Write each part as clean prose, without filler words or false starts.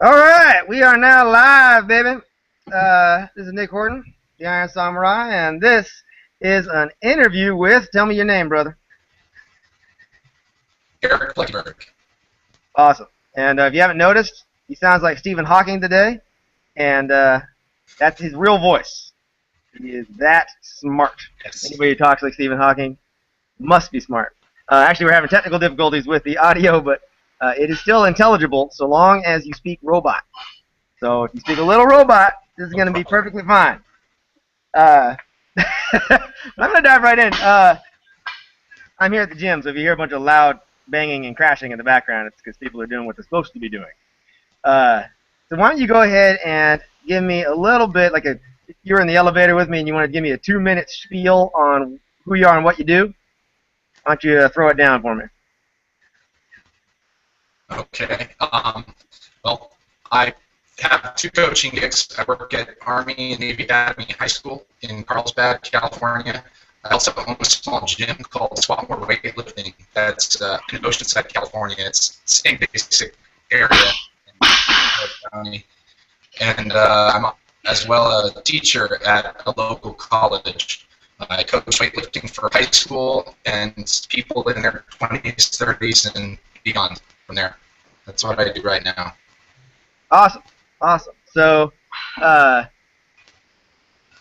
All right, we are now live, baby. This is Nick Horton, the Iron Samurai, and this is an interview with, tell me your name, brother. Erik Blekeberg. Awesome. And if you haven't noticed, he sounds like Stephen Hawking today, and that's his real voice. He is that smart. Yes. Anybody who talks like Stephen Hawking must be smart. Actually, we're having technical difficulties with the audio, but it is still intelligible so long as you speak robot. So if you speak a little robot, this is going to be perfectly fine. I'm going to dive right in. I'm here at the gym, so if you hear a bunch of loud banging and crashing in the background, it's because people are doing what they're supposed to be doing. So why don't you go ahead and give me a little bit, like if you're in the elevator with me and you want to give me a 2-minute spiel on who you are and what you do, why don't you throw it down for me? Okay. Well, I have 2 coaching gigs. I work at Army and Navy Academy High School in Carlsbad, California. I also own a small gym called Swampmore Weightlifting. That's in Oceanside, California. It's the same basic area in County. And I'm as well a teacher at a local college. I coach weightlifting for high school and people in their 20s, 30s, and beyond from there. That's what I do right now. Awesome. Awesome. So,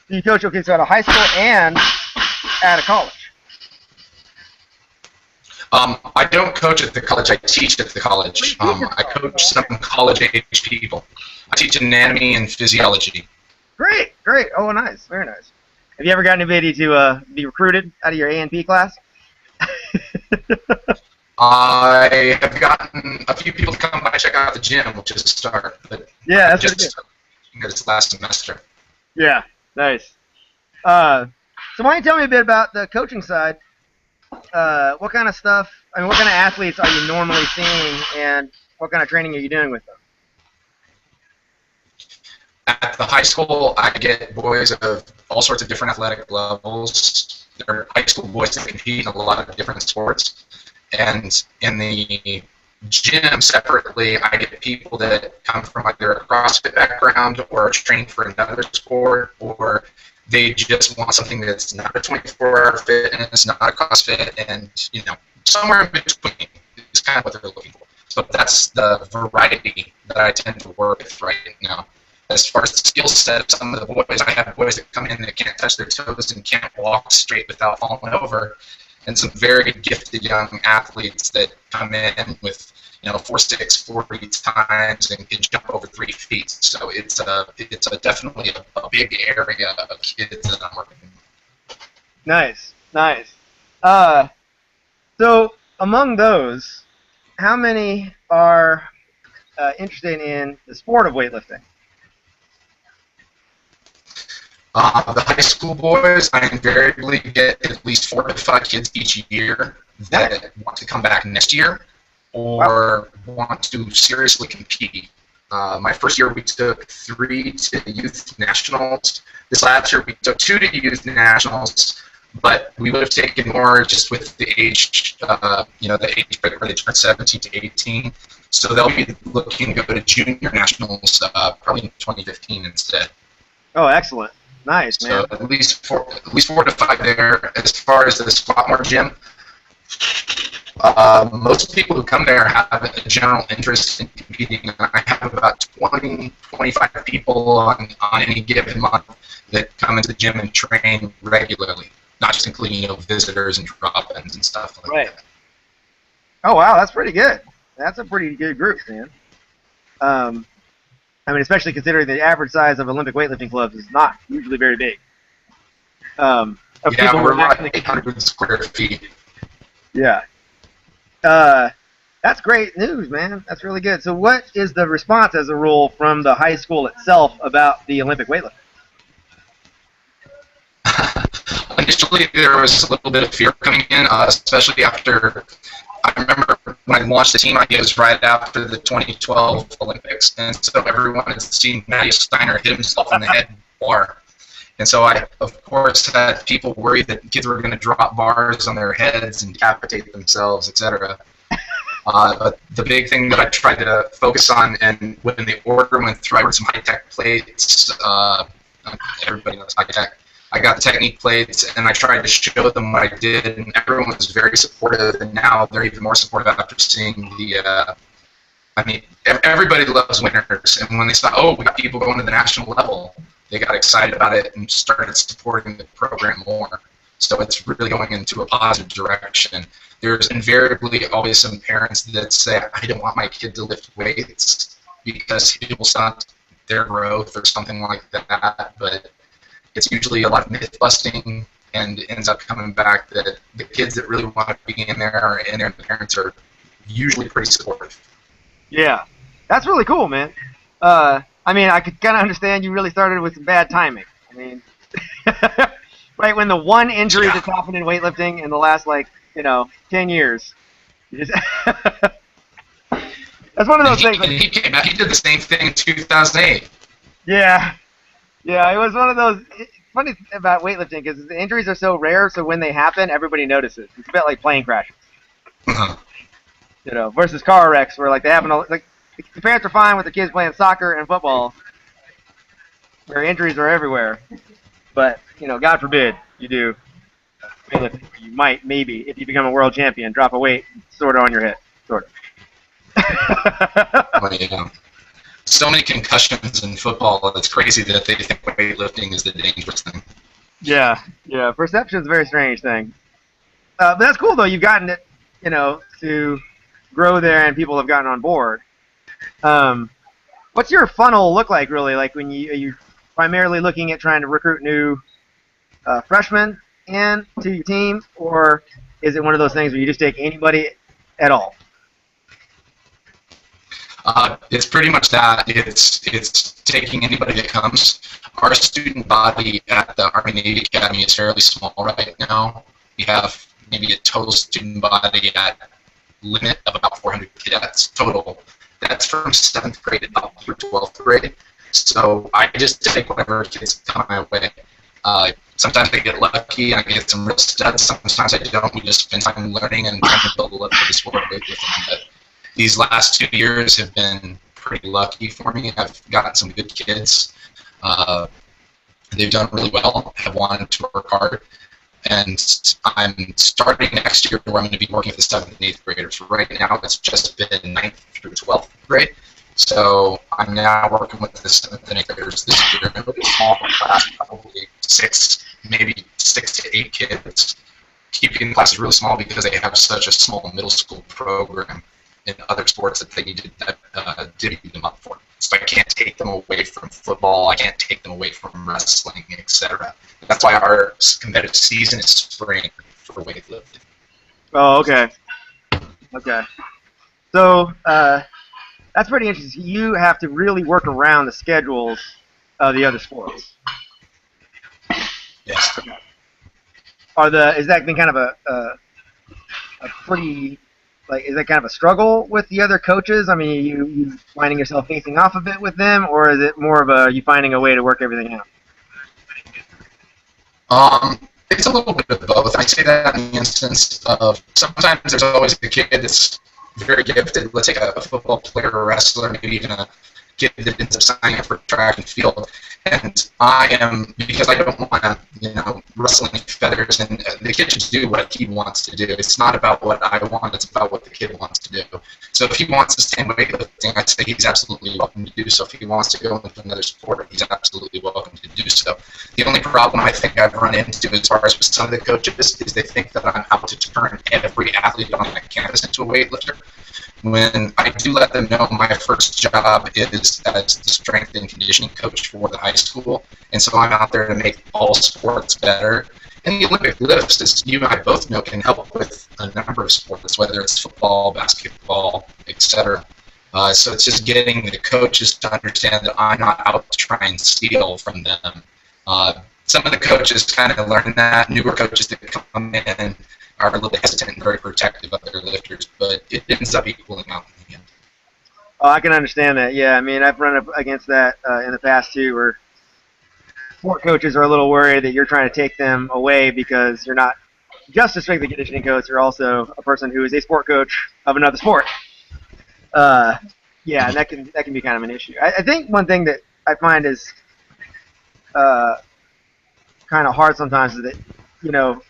you coach, okay, so at a high school and at a college? I don't coach at the college. I teach at the college. I coach some college-age people. I teach anatomy and physiology. Great, great. Oh, nice. Very nice. Have you ever gotten anybody to be recruited out of your A&P class? I have gotten a few people to come by and check out the gym, which is a start. But yeah, that's just this last semester. Yeah, nice. So why don't you tell me a bit about the coaching side? What kind of stuff, I mean, what kind of athletes are you normally seeing, and what kind of training are you doing with them? At the high school, I get boys of all sorts of different athletic levels. They're high school boys that compete in a lot of different sports. And in the gym separately, I get people that come from either a CrossFit background or are training for another sport, or they just want something that's not a 24-hour fitness, not a CrossFit, and somewhere in between is kind of what they're looking for. So that's the variety that I tend to work with right now. As far as the skill set of some of the boys, I have boys that come in that can't touch their toes and can't walk straight without falling over, and some very gifted young athletes that come in with 4.6 40 times and can jump over 3 feet. So it's definitely a big area of kids that I'm working with. Nice, nice. So among those, how many are interested in the sport of weightlifting? The high school boys, I invariably get at least 4 to 5 kids each year that want to come back next year or want to seriously compete. My first year we took 3 to youth nationals. This last year we took 2 to youth nationals, but we would have taken more just with the age, the age break where they turn 17 to 18. So they'll be looking to go to junior nationals probably in 2015 instead. Oh, excellent. Nice, man. So at least 4 to 5 there. As far as the Squatmore gym, most people who come there have a general interest in competing. I have about 20, 25 people on any given month that come into the gym and train regularly, not just including visitors and drop-ins and stuff like that. Oh, wow, that's pretty good. That's a pretty good group, man. I mean, especially considering the average size of Olympic weightlifting clubs is not usually very big. Yeah, we're about 800 square feet. Yeah. That's great news, man. That's really good. So what is the response, as a rule, from the high school itself about the Olympic weightlifting? Initially, there was a little bit of fear coming in, especially after I remember when I launched the team, it was right after the 2012 Olympics, and so everyone had seen Matty Steiner hit himself in the head bar. And so I, of course, had people worried that kids were going to drop bars on their heads and decapitate themselves, etc. But the big thing that I tried to focus on, and when the order went through, I ordered some high-tech plates. Everybody knows high-tech. I got the technique plates, and I tried to show them what I did, and everyone was very supportive, and now they're even more supportive after seeing the I mean, everybody loves winners, and when they saw, oh, we got people going to the national level, they got excited about it and started supporting the program more. So it's really going into a positive direction. There's invariably always some parents that say, I don't want my kid to lift weights because it will stunt their growth or something like that, but it's usually a lot of myth busting, and it ends up coming back that the kids that really want to be in there are in there, and the parents are usually pretty supportive. Yeah, that's really cool, man. I mean, I could kind of understand you really started with some bad timing. I mean, right when the one injury that's happened in weightlifting in the last, 10 years. You just that's one of those things. He came back. He did the same thing in 2008. Yeah, it was one of those. It's funny about weightlifting because the injuries are so rare, so when they happen, everybody notices. It's a bit like plane crashes. Versus car wrecks where they happen. The parents are fine with the kids playing soccer and football, where injuries are everywhere. But God forbid you do weightlifting. You might, maybe, if you become a world champion, drop a weight sort of on your head, sort of. Well, yeah. So many concussions in football. It's crazy that they think weightlifting is the dangerous thing. Yeah. Perception's a very strange thing. But that's cool though. You've gotten it, to grow there, and people have gotten on board. What's your funnel look like, really? Like when you're primarily looking at trying to recruit new freshmen in to your team, or is it one of those things where you just take anybody at all? It's pretty much that. It's taking anybody that comes. Our student body at the Army Navy Academy is fairly small right now. We have maybe a total student body at limit of about 400 cadets total. That's from 7th grade up through 12th grade. So I just take whatever kids come my way. Sometimes I get lucky and I get some real studs. Sometimes I don't. We just spend time learning and trying to build a love for the sport with them. But these last 2 years have been pretty lucky for me. I've gotten some good kids. They've done really well, have wanted to work hard. And I'm starting next year where I'm going to be working with the 7th and 8th graders. Right now, it's just been 9th through 12th grade. So I'm now working with the 7th and 8th graders this year. I'm really small class, probably 6, maybe 6 to 8 kids. Keeping the classes really small because they have such a small middle school program in other sports that they need to divvy them up for. So I can't take them away from football, I can't take them away from wrestling, etc. That's why our competitive season is spring for weightlifting. Oh, okay. Okay. So that's pretty interesting. You have to really work around the schedules of the other sports. Yes. Is that been kind of a pretty, is that kind of a struggle with the other coaches? I mean, you finding yourself facing off a bit with them, or is it more of you finding a way to work everything out? It's a little bit of both. I say that in the instance of sometimes there's always a kid that's very gifted. Let's take a football player or wrestler, maybe even a kid that ends up signing up for track and field. And I am, because I don't want to, rustle any feathers, and the kid should do what he wants to do. It's not about what I want, it's about what the kid wants to do. So if he wants to stay in weightlifting, I'd say he's absolutely welcome to do so. If he wants to go into another sport, he's absolutely welcome to do so. The only problem I think I've run into as far as with some of the coaches is they think that I'm out to turn every athlete on my campus into a weightlifter. When I do let them know my first job is as the strength and conditioning coach for the high school, and so I'm out there to make all sports better. And the Olympic lifts, as you and I both know, can help with a number of sports, whether it's football, basketball, etc. So it's just getting the coaches to understand that I'm not out to try and steal from them. Some of the coaches kind of learn that. Newer coaches that come in are a little bit hesitant and very protective of their lifters, but it ends up equaling out in the end. Oh, I can understand that. Yeah, I mean, I've run up against that in the past too, where sport coaches are a little worried that you're trying to take them away because you're not just a strength and conditioning coach. You're also a person who is a sport coach of another sport. Yeah, and that can be kind of an issue. I think one thing that I find is uh, kind of hard sometimes is that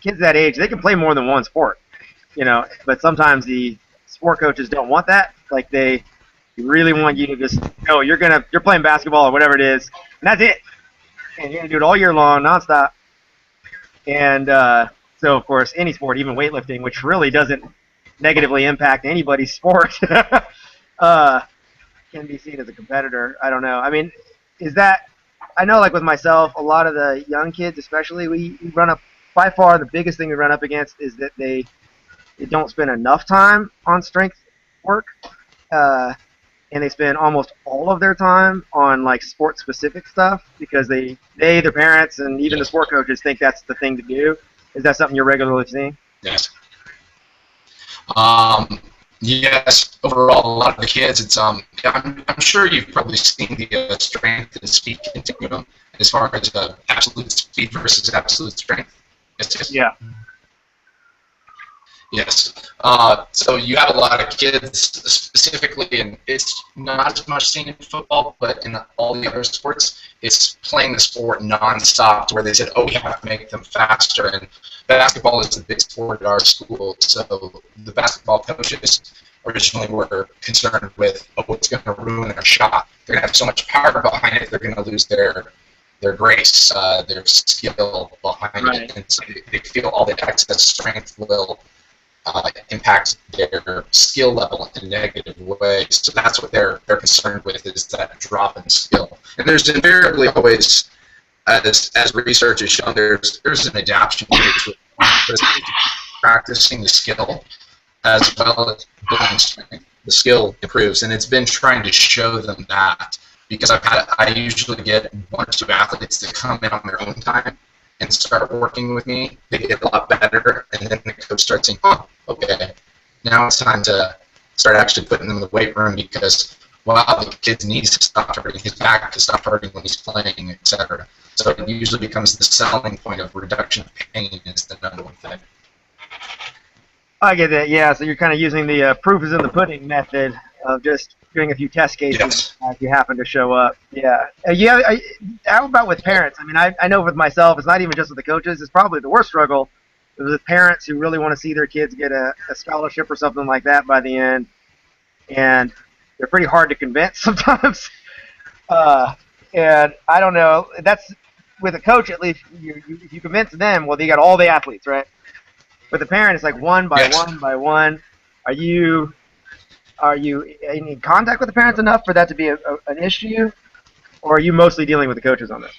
kids that age they can play more than one sport, but sometimes the sport coaches don't want that. Like they really want you to just you're playing basketball or whatever it is, and that's it, and you're gonna do it all year long, nonstop. And so of course any sport, even weightlifting, which really doesn't negatively impact anybody's sport, uh, can be seen as a competitor. I don't know. I mean, is that I know like with myself, a lot of the young kids, especially, we run up by far the biggest thing we run up against is that they don't spend enough time on strength work, uh, and they spend almost all of their time on like sport specific stuff because their parents and even the sport coaches think that's the thing to do. Is that something you're regularly seeing? Yes. Yes, overall, a lot of the kids, it's I'm sure you've probably seen the strength and speed continuum as far as absolute speed versus absolute strength. Yes. Yeah. Yes. So you have a lot of kids specifically, and it's not as much seen in football, but in all the other sports, it's playing the sport nonstop, where they said, "Oh, we have to make them faster." And basketball is the big sport at our school, so the basketball coaches originally were concerned with, "Oh, it's going to ruin their shot. They're going to have so much power behind it, they're going to lose their grace, their skill behind it," and so they feel all the excess strength will impact their skill level in a negative way. So that's what they're concerned with, is that drop in skill. And there's invariably always, as research has shown, there's an adaptation to it. Practicing the skill as well as building strength, the skill improves, and it's been trying to show them that, because I usually get one or two athletes that come in on their own time and start working with me. They get a lot better, and then the coach starts saying, "Oh, okay, now it's time to start actually putting them in the weight room because, wow, the kid's knees to stop hurting, his back to stop hurting when he's playing, etc." So it usually becomes the selling point of reduction of pain is the number one thing. I get that. Yeah. So you're kind of using the proof is in the pudding method of just doing a few test cases if you happen to show up. Yeah. How about with parents? I mean, I know with myself, it's not even just with the coaches. It's probably the worst struggle with parents who really want to see their kids get a scholarship or something like that by the end, and they're pretty hard to convince sometimes. And I don't know. That's with a coach, at least. If you convince them, well, they got all the athletes, right? With the parent, it's like one by one by one. Are you in contact with the parents enough for that to be an issue, or are you mostly dealing with the coaches on this?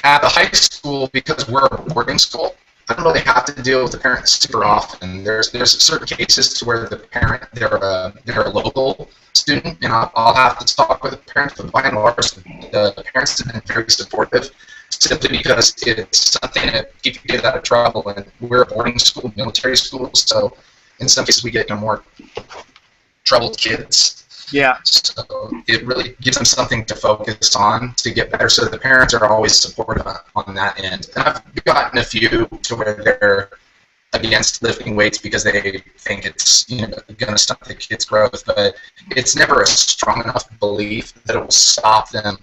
At the high school, because we're a boarding school, I don't really have to deal with the parents super often. There's certain cases to where the parent they're a local student, and I'll have to talk with the parents. But by and large, the parents have been very supportive, simply because it's something that keeps you out of trouble. And we're a boarding school, military school, so in some cases we get more troubled kids. Yeah. So it really gives them something to focus on to get better. So the parents are always supportive on that end. And I've gotten a few to where they're against lifting weights because they think it's going to stop the kids' growth, but it's never a strong enough belief that it will stop them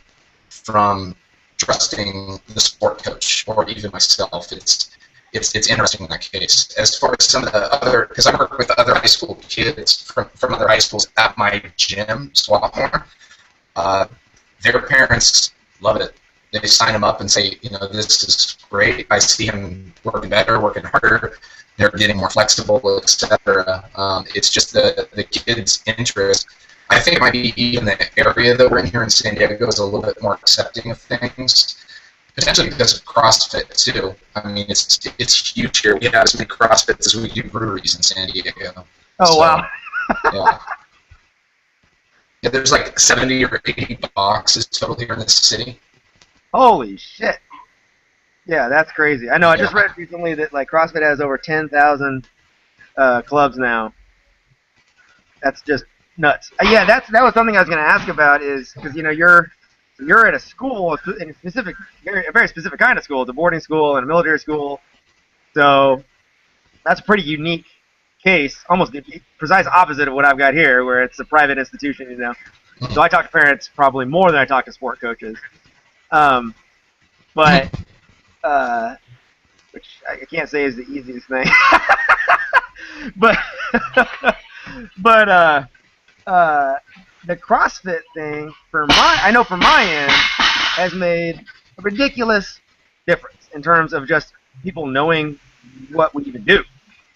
from trusting the sport coach or even myself. It's interesting in that case. As far as some of the other, because I work with other high school kids from other high schools at my gym, Swampmore, their parents love it. They sign them up and say, this is great. I see him working better, working harder. They're getting more flexible, etc. It's just the kids' interest. I think it might be even the area that we're in here in San Diego is a little bit more accepting of things. Potentially because of CrossFit too. I mean, it's huge here. We have as many CrossFits as we do breweries in San Diego. Oh, so, wow. Yeah, there's like 70 or 80 boxes total here in this city. Holy shit. Yeah, that's crazy. I know. I just read recently that like CrossFit has over 10,000 clubs now. That's just nuts. Yeah, that was something I was going to ask about. Is because you're at a school, in a very specific kind of school. It's a boarding school and a military school. So that's a pretty unique case, almost the precise opposite of what I've got here, where it's a private institution, you know. So I talk to parents probably more than I talk to sport coaches. But which I can't say is the easiest thing. but the CrossFit thing I know for my end has made a ridiculous difference in terms of just people knowing what we even do.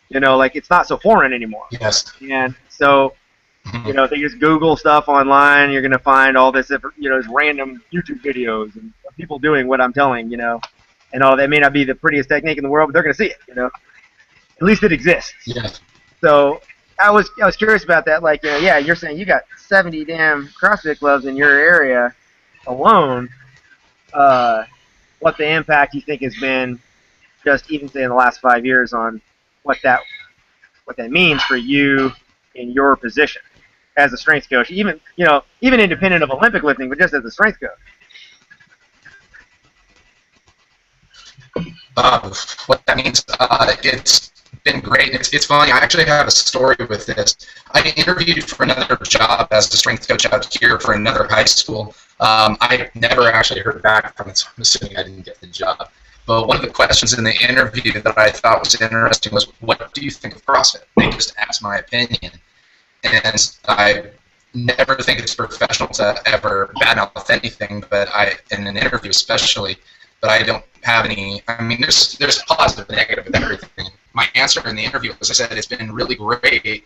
You know, like it's not so foreign anymore. Yes. And so, you know, if you just Google stuff online, you're gonna find all this, you know, random YouTube videos and people doing what I'm telling, you know, and all that may not be the prettiest technique in the world, but they're gonna see it, you know. At least it exists. Yeah. So I was curious about that. Like, you know, yeah, you're saying you got 70 damn CrossFit clubs in your area alone. What the impact you think has been, just even say in the last 5 years, on what that means for you in your position as a strength coach, even, you know, even independent of Olympic lifting, but just as a strength coach. What that means, it's been great. It's funny. I actually have a story with this. I interviewed for another job as a strength coach out here for another high school. I never actually heard back from it, so I'm assuming I didn't get the job. But one of the questions in the interview that I thought was interesting was, what do you think of CrossFit? They just asked my opinion. And I never think it's professional to ever badmouth anything, but in an interview especially, but I don't have any, I mean, there's positive and negative with everything. My answer in the interview was, I said, it's been really great.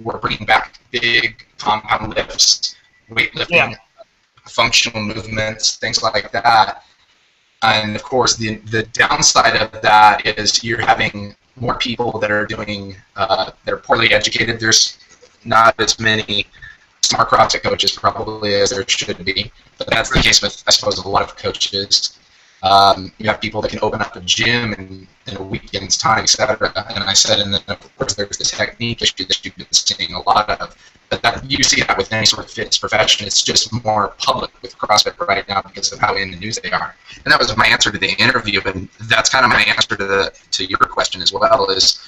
We're bringing back big compound lifts, weightlifting, functional movements, things like that. And of course, the downside of that is you're having more people that are doing, they're poorly educated. There's not as many smart CrossFit coaches probably as there should be, but that's the case with, I suppose, a lot of coaches. You have people that can open up a gym in a weekend's time, etc. And I said, and then of course there's this technique issue that you've been seeing a lot of. But that, you see that with any sort of fitness profession. It's just more public with CrossFit right now because of how in the news they are. And that was my answer to the interview, and that's kind of my answer to your question as well. Is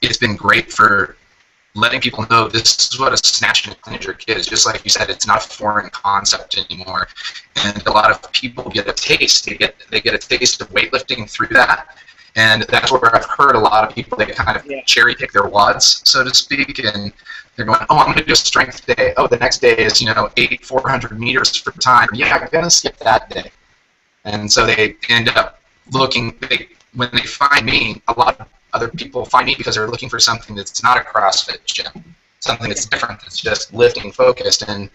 it's been great for letting people know this is what a snatch and a clean and jerk is. Just like you said, it's not a foreign concept anymore, and a lot of people get a taste. They get a taste of weightlifting through that, and that's where I've heard a lot of people, they kind of cherry pick their WODs, so to speak, and they're going, oh, I'm going to do a strength day. Oh, the next day is 400 meters for time. Yeah, I'm going to skip that day, and so they end up looking. When they find me, a lot of other people find me because they're looking for something that's not a CrossFit gym, something that's different, that's just lifting focused. And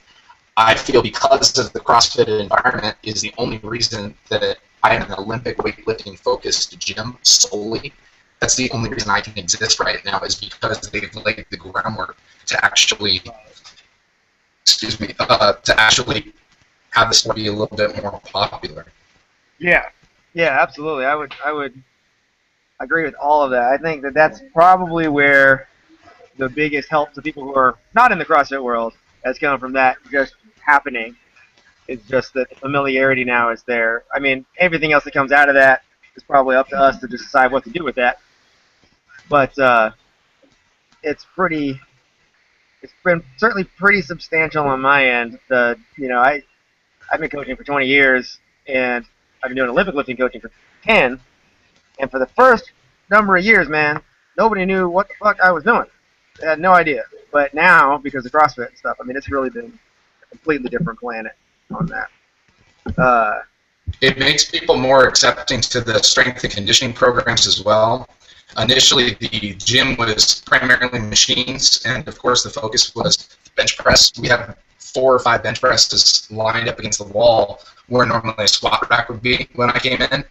I feel because of the CrossFit environment is the only reason that I am an Olympic weightlifting focused gym solely. That's the only reason I can exist right now, is because they've laid the groundwork to actually, to actually have this be a little bit more popular. Yeah, absolutely. I would agree with all of that. I think that that's probably where the biggest help to people who are not in the CrossFit world has come from that just happening. It's just that the familiarity now is there. I mean, everything else that comes out of that is probably up to us to just decide what to do with that. But it's been certainly pretty substantial on my end. I've been coaching for 20 years, and I've been doing Olympic lifting coaching for 10. And for the first number of years, man, nobody knew what the fuck I was doing. They had no idea. But now, because of CrossFit and stuff, I mean, it's really been a completely different planet on that. It makes people more accepting to the strength and conditioning programs as well. Initially, the gym was primarily machines, and of course the focus was bench press. We had 4 or 5 bench presses lined up against the wall where normally a squat rack would be when I came in.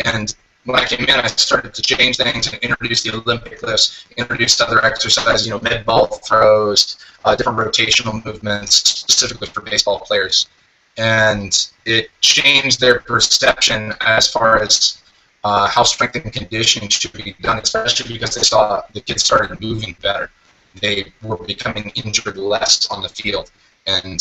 And when I came in, I started to change things and introduce the Olympic lifts, introduce other exercises, med ball throws, different rotational movements, specifically for baseball players. And it changed their perception as far as how strength and conditioning should be done, especially because they saw the kids started moving better. They were becoming injured less on the field, and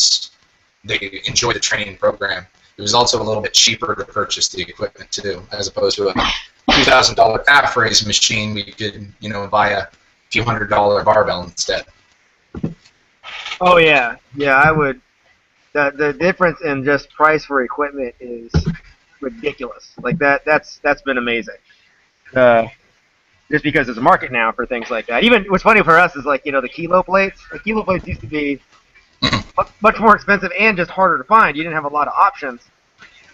they enjoyed the training program. It was also a little bit cheaper to purchase the equipment too, as opposed to a $2,000 calf raise machine. We could, buy a few $100 barbell instead. Oh yeah, yeah. I would. The difference in just price for equipment is ridiculous. Like that's been amazing. Just because there's a market now for things like that. Even what's funny for us is like the kilo plates. The kilo plates used to be much more expensive and just harder to find. You didn't have a lot of options.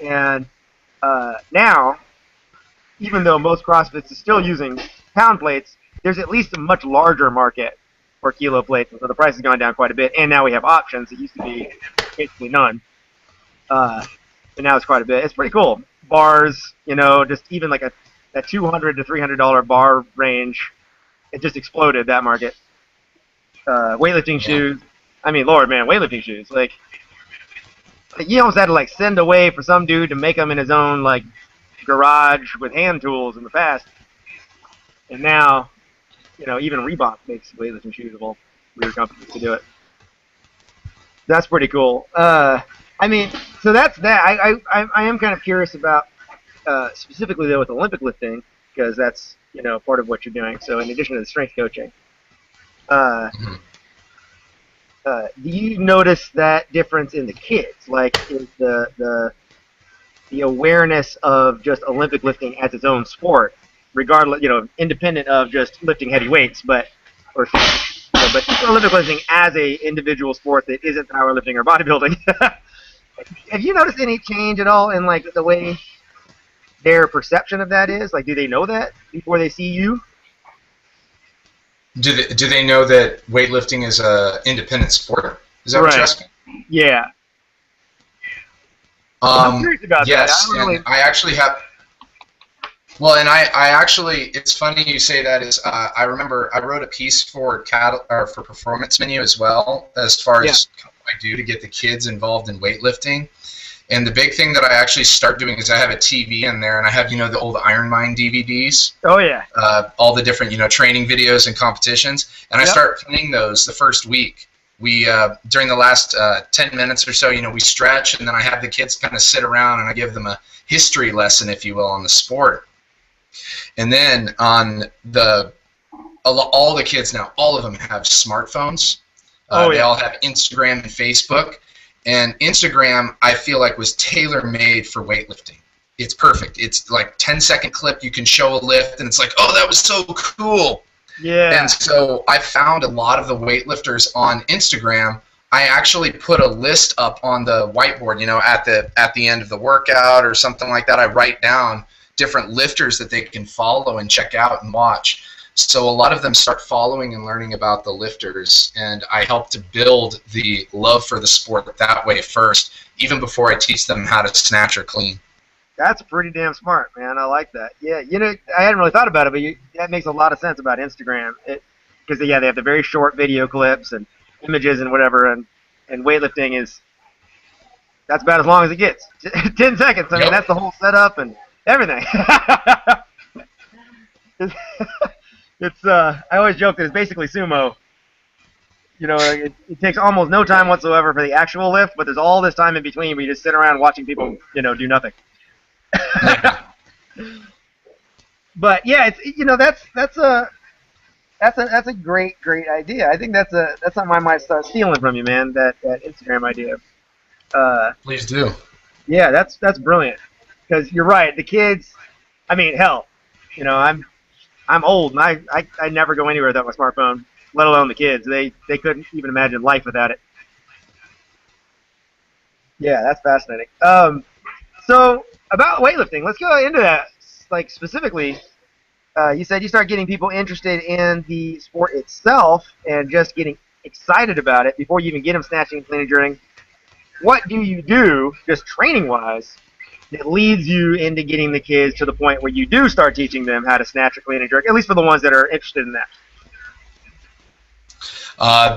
And now, even though most CrossFits is still using pound plates, there's at least a much larger market for kilo plates. So the price has gone down quite a bit. And now we have options. It used to be basically none. But now it's quite a bit. It's pretty cool. Bars, just even like that $200 to $300 bar range, it just exploded, that market. Weightlifting shoes. I mean, Lord, man, weightlifting shoes. Like you almost had to like send away for some dude to make them in his own like garage with hand tools in the past. And now, even Reebok makes weightlifting shoes of all weird companies to do it. That's pretty cool. I mean, so that's that. I am kind of curious about specifically though with Olympic lifting, because that's part of what you're doing. So in addition to the strength coaching, do you notice that difference in the kids? Like, is the awareness of just Olympic lifting as its own sport, regardless, independent of just lifting heavy weights, but Olympic lifting as a individual sport that isn't powerlifting or bodybuilding? Have you noticed any change at all in like the way their perception of that is? Like, do they know that before they see you? Do they know that weightlifting is a independent sport? Is that what you're asking? Yeah. I'm curious about yes, that. and I actually have. Well, and I actually, it's funny you say that. Is I remember I wrote a piece for for Performance Menu as well, as far as what I do to get the kids involved in weightlifting. And the big thing that I actually start doing is I have a TV in there, and I have the old Iron Mind DVDs. Oh yeah. All the different training videos and competitions, and I start playing those the first week. We during the last 10 minutes or so, we stretch, and then I have the kids kind of sit around, and I give them a history lesson, if you will, on the sport. And then on all the kids now, all of them have smartphones. They all have Instagram and Facebook. And Instagram, I feel like, was tailor-made for weightlifting. It's perfect. It's like 10-second clip. You can show a lift, and it's like, oh, that was so cool. Yeah. And so I found a lot of the weightlifters on Instagram. I actually put a list up on the whiteboard, at the end of the workout or something like that. I write down different lifters that they can follow and check out and watch. So a lot of them start following and learning about the lifters, and I help to build the love for the sport that way first, even before I teach them how to snatch or clean. That's pretty damn smart, man. I like that. Yeah, I hadn't really thought about it, but that makes a lot of sense about Instagram. Because they have the very short video clips and images and whatever, and weightlifting that's about as long as it gets. 10 seconds. I mean, that's the whole setup and everything. I always joke that it's basically sumo. It takes almost no time whatsoever for the actual lift, but there's all this time in between where you just sit around watching people, do nothing. But yeah, it's that's a great idea. I think that's something I might start stealing from you, man. That Instagram idea. Please do. Yeah, that's brilliant. Because you're right, the kids. I mean, hell, I'm old, and I never go anywhere without my smartphone, let alone the kids. They couldn't even imagine life without it. Yeah, that's fascinating. So about weightlifting, let's go into that. Like specifically, you said you start getting people interested in the sport itself and just getting excited about it before you even get them snatching and clean and jerking. What do you do, just training-wise, that leads you into getting the kids to the point where you do start teaching them how to snatch or clean and jerk, at least for the ones that are interested in that?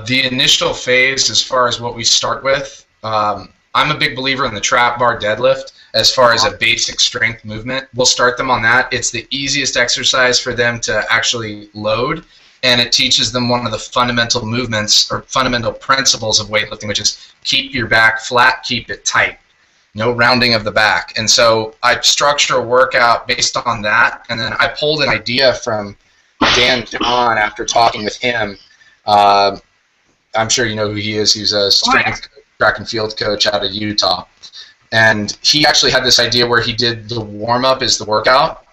The initial phase, as far as what we start with, I'm a big believer in the trap bar deadlift as far as a basic strength movement. We'll start them on that. It's the easiest exercise for them to actually load, and it teaches them one of the fundamental movements or fundamental principles of weightlifting, which is keep your back flat, keep it tight. No rounding of the back. And so I structure a workout based on that, and then I pulled an idea from Dan John, after talking with him, I'm sure you know who he is. He's a strength track and field coach out of Utah. And he actually had this idea where he did the warm-up as the workout.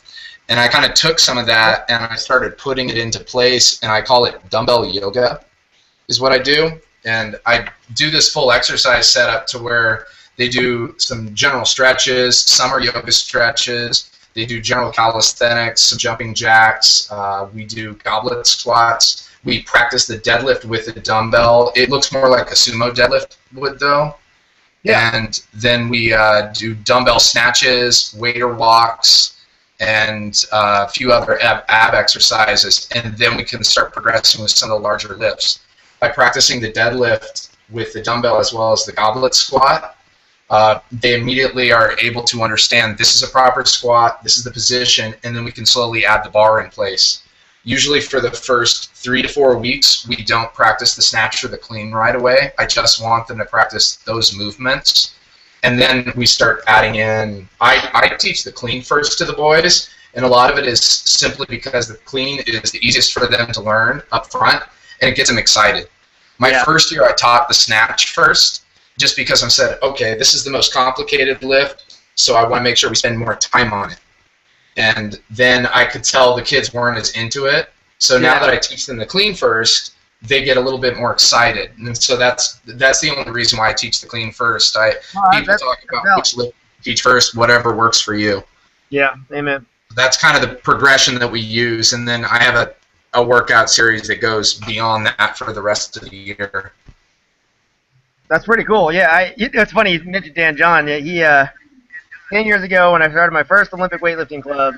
And I kind of took some of that and I started putting it into place, and I call it dumbbell yoga is what I do. And I do this full exercise setup to where they do some general stretches, some are yoga stretches, they do general calisthenics, some jumping jacks, we do goblet squats, we practice the deadlift with the dumbbell. It looks more like a sumo deadlift would though. Yeah. And then we do dumbbell snatches, waiter walks, and a few other ab exercises, and then we can start progressing with some of the larger lifts. By practicing the deadlift with the dumbbell as well as the goblet squat, they immediately are able to understand this is a proper squat, this is the position, and then we can slowly add the bar in place. Usually for the first 3 to 4 weeks, we don't practice the snatch or the clean right away. I just want them to practice those movements. And then we start adding in, I teach the clean first to the boys, and a lot of it is simply because the clean is the easiest for them to learn up front, and it gets them excited. My first year I taught the snatch first, just because I said, okay, this is the most complicated lift, so I want to make sure we spend more time on it. And then I could tell the kids weren't as into it, so now that I teach them the clean first, they get a little bit more excited, and so that's the only reason why I teach the clean first. People talk about which lift to teach first, whatever works for you. Yeah, amen. That's kind of the progression that we use, and then I have a workout series that goes beyond that for the rest of the year. That's pretty cool. Yeah, it's funny you mentioned Dan John. He 10 years ago when I started my first Olympic weightlifting club,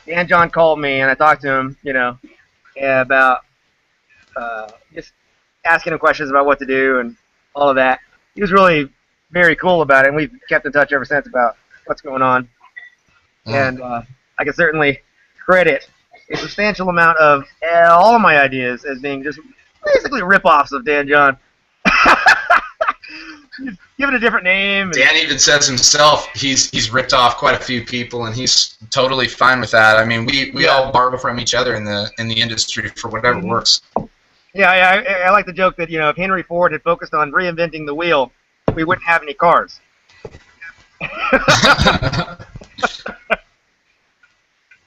Dan John called me and I talked to him, about just asking him questions about what to do and all of that. He was really very cool about it, and we've kept in touch ever since about what's going on. And I can certainly credit a substantial amount of all of my ideas as being just basically rip-offs of Dan John. Give it a different name. Dan even says himself he's ripped off quite a few people, and he's totally fine with that. I mean, we all borrow from each other in the industry for whatever works. Yeah, I like the joke that, if Henry Ford had focused on reinventing the wheel, we wouldn't have any cars.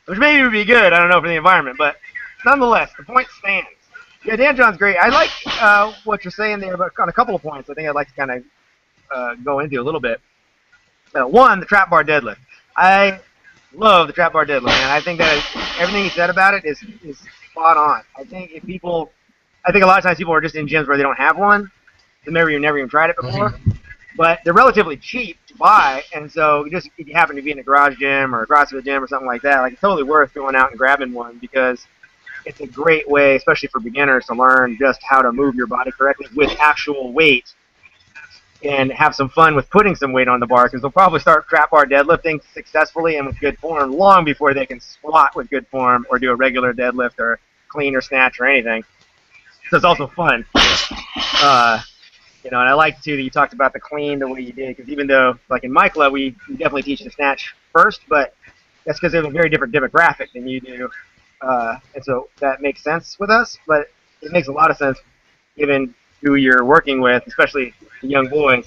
Which maybe would be good, I don't know, for the environment, but nonetheless, the point stands. Yeah, Dan John's great. I like what you're saying there about on a couple of points I think I'd like to kind of go into a little bit. One, the trap bar deadlift. I love the trap bar deadlift, and I think that everything he said about it is spot on. I think a lot of times people are just in gyms where they don't have one, so maybe you've never even tried it before. But they're relatively cheap to buy, and so if you happen to be in a garage gym or a CrossFit gym or something like that, it's totally worth going out and grabbing one, because it's a great way, especially for beginners, to learn just how to move your body correctly with actual weight and have some fun with putting some weight on the bar, because they'll probably start trap bar deadlifting successfully and with good form long before they can squat with good form or do a regular deadlift or clean or snatch or anything. So it's also fun. And I like, too, that you talked about the clean the way you did, because even though, like in my club, we definitely teach the snatch first, but that's because they have a very different demographic than you do. And so that makes sense with us, but it makes a lot of sense given who you're working with, especially the young boys.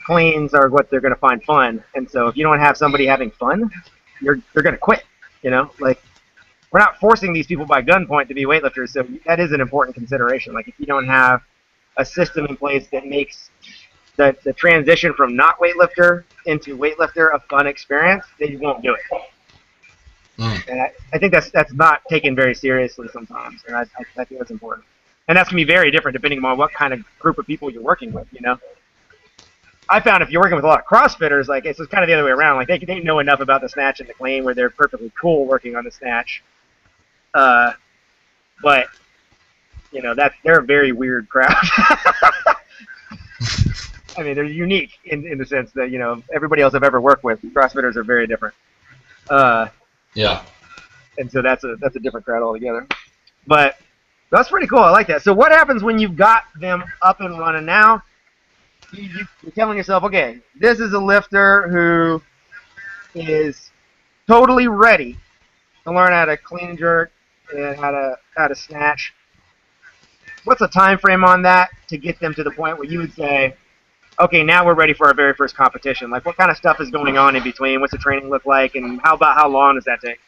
Cleans are what they're going to find fun, and so if you don't have somebody having fun, they're going to quit. We're not forcing these people by gunpoint to be weightlifters, so that is an important consideration. Like, if you don't have a system in place that makes the transition from not weightlifter into weightlifter a fun experience, then you won't do it. And I think that's not taken very seriously sometimes, and I think that's important. And that's going to be very different depending on what kind of group of people you're working with, I found if you're working with a lot of CrossFitters, it's just kind of the other way around. They know enough about the snatch and the clean where they're perfectly cool working on the snatch. But they're a very weird crowd. I mean, they're unique in the sense that, everybody else I've ever worked with, CrossFitters are very different. Yeah. And so that's a different crowd altogether. But that's pretty cool. I like that. So what happens when you've got them up and running now? You're telling yourself, okay, this is a lifter who is totally ready to learn how to clean and jerk and how to snatch. What's the time frame on that to get them to the point where you would say, okay, now we're ready for our very first competition? Like, what kind of stuff is going on in between? What's the training look like, and how long does that take?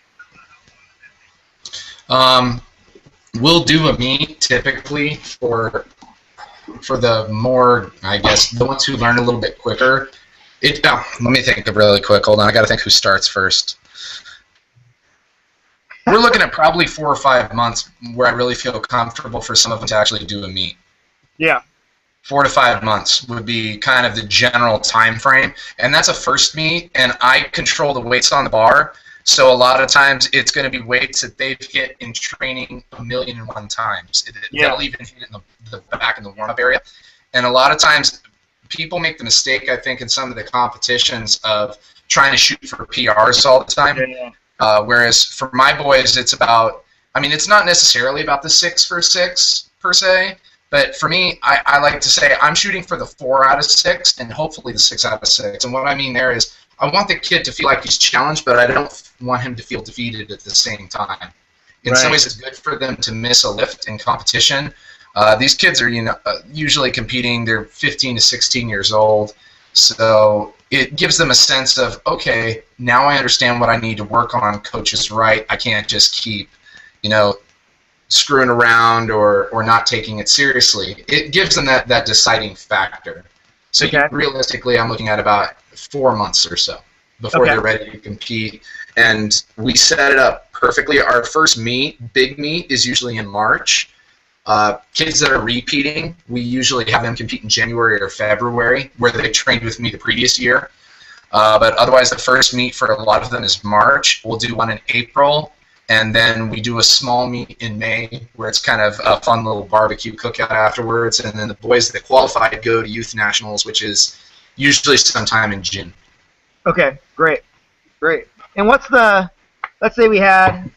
We'll do a meet typically for the more, I guess, the ones who learn a little bit quicker. Let me think really quick. Hold on, I got to think who starts first. We're looking at probably 4 or 5 months where I really feel comfortable for some of them to actually do a meet. Yeah. 4 to 5 months would be kind of the general time frame, and that's a first meet, and I control the weights on the bar. So a lot of times it's going to be weights that they've hit in training 1,000,001 times. They'll even hit it in the back in the warm-up area. And a lot of times people make the mistake, I think, in some of the competitions of trying to shoot for PRs all the time. Yeah. Whereas for my boys, it's about, I mean, it's not necessarily about the 6 for 6 per se, but for me, I like to say I'm shooting for the 4 out of 6 and hopefully the 6 out of 6. And what I mean there is I want the kid to feel like he's challenged, but I don't want him to feel defeated at the same time. In some ways, it's good for them to miss a lift in competition. These kids are, usually competing. They're 15 to 16 years old, so it gives them a sense of, okay, now I understand what I need to work on. Coach is right. I can't just keep, screwing around or not taking it seriously. It gives them that deciding factor. So realistically, I'm looking at about 4 months or so before they're ready to compete. And we set it up perfectly. Our first big meet, is usually in March. Kids that are repeating, we usually have them compete in January or February, where they trained with me the previous year. But otherwise, the first meet for a lot of them is March. We'll do one in April. And then we do a small meet in May where it's kind of a fun little barbecue cookout afterwards. And then the boys that qualify go to Youth Nationals, which is usually sometime in June. Okay, great. And let's say we had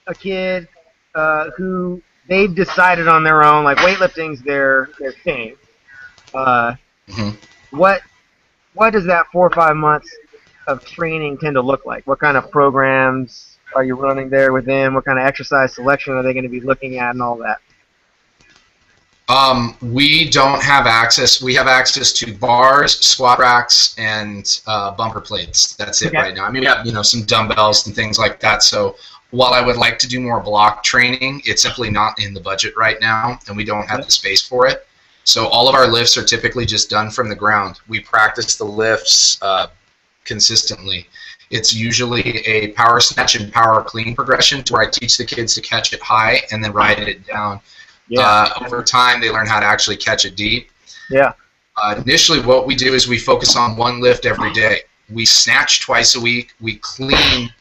a kid who they've decided on their own, like weightlifting's their thing. What does that 4 or 5 months of training tend to look like? What kind of programs are you running there with them? What kind of exercise selection are they going to be looking at and all that? We don't have access. We have access to bars, squat racks, and bumper plates. That's it right now. I mean, we have some dumbbells and things like that. So while I would like to do more block training, it's simply not in the budget right now, and we don't have the space for it. So all of our lifts are typically just done from the ground. We practice the lifts consistently. It's usually a power snatch and power clean progression to where I teach the kids to catch it high and then ride it down. Over time, they learn how to actually catch it deep. Initially, what we do is we focus on one lift every day. We snatch twice a week. We clean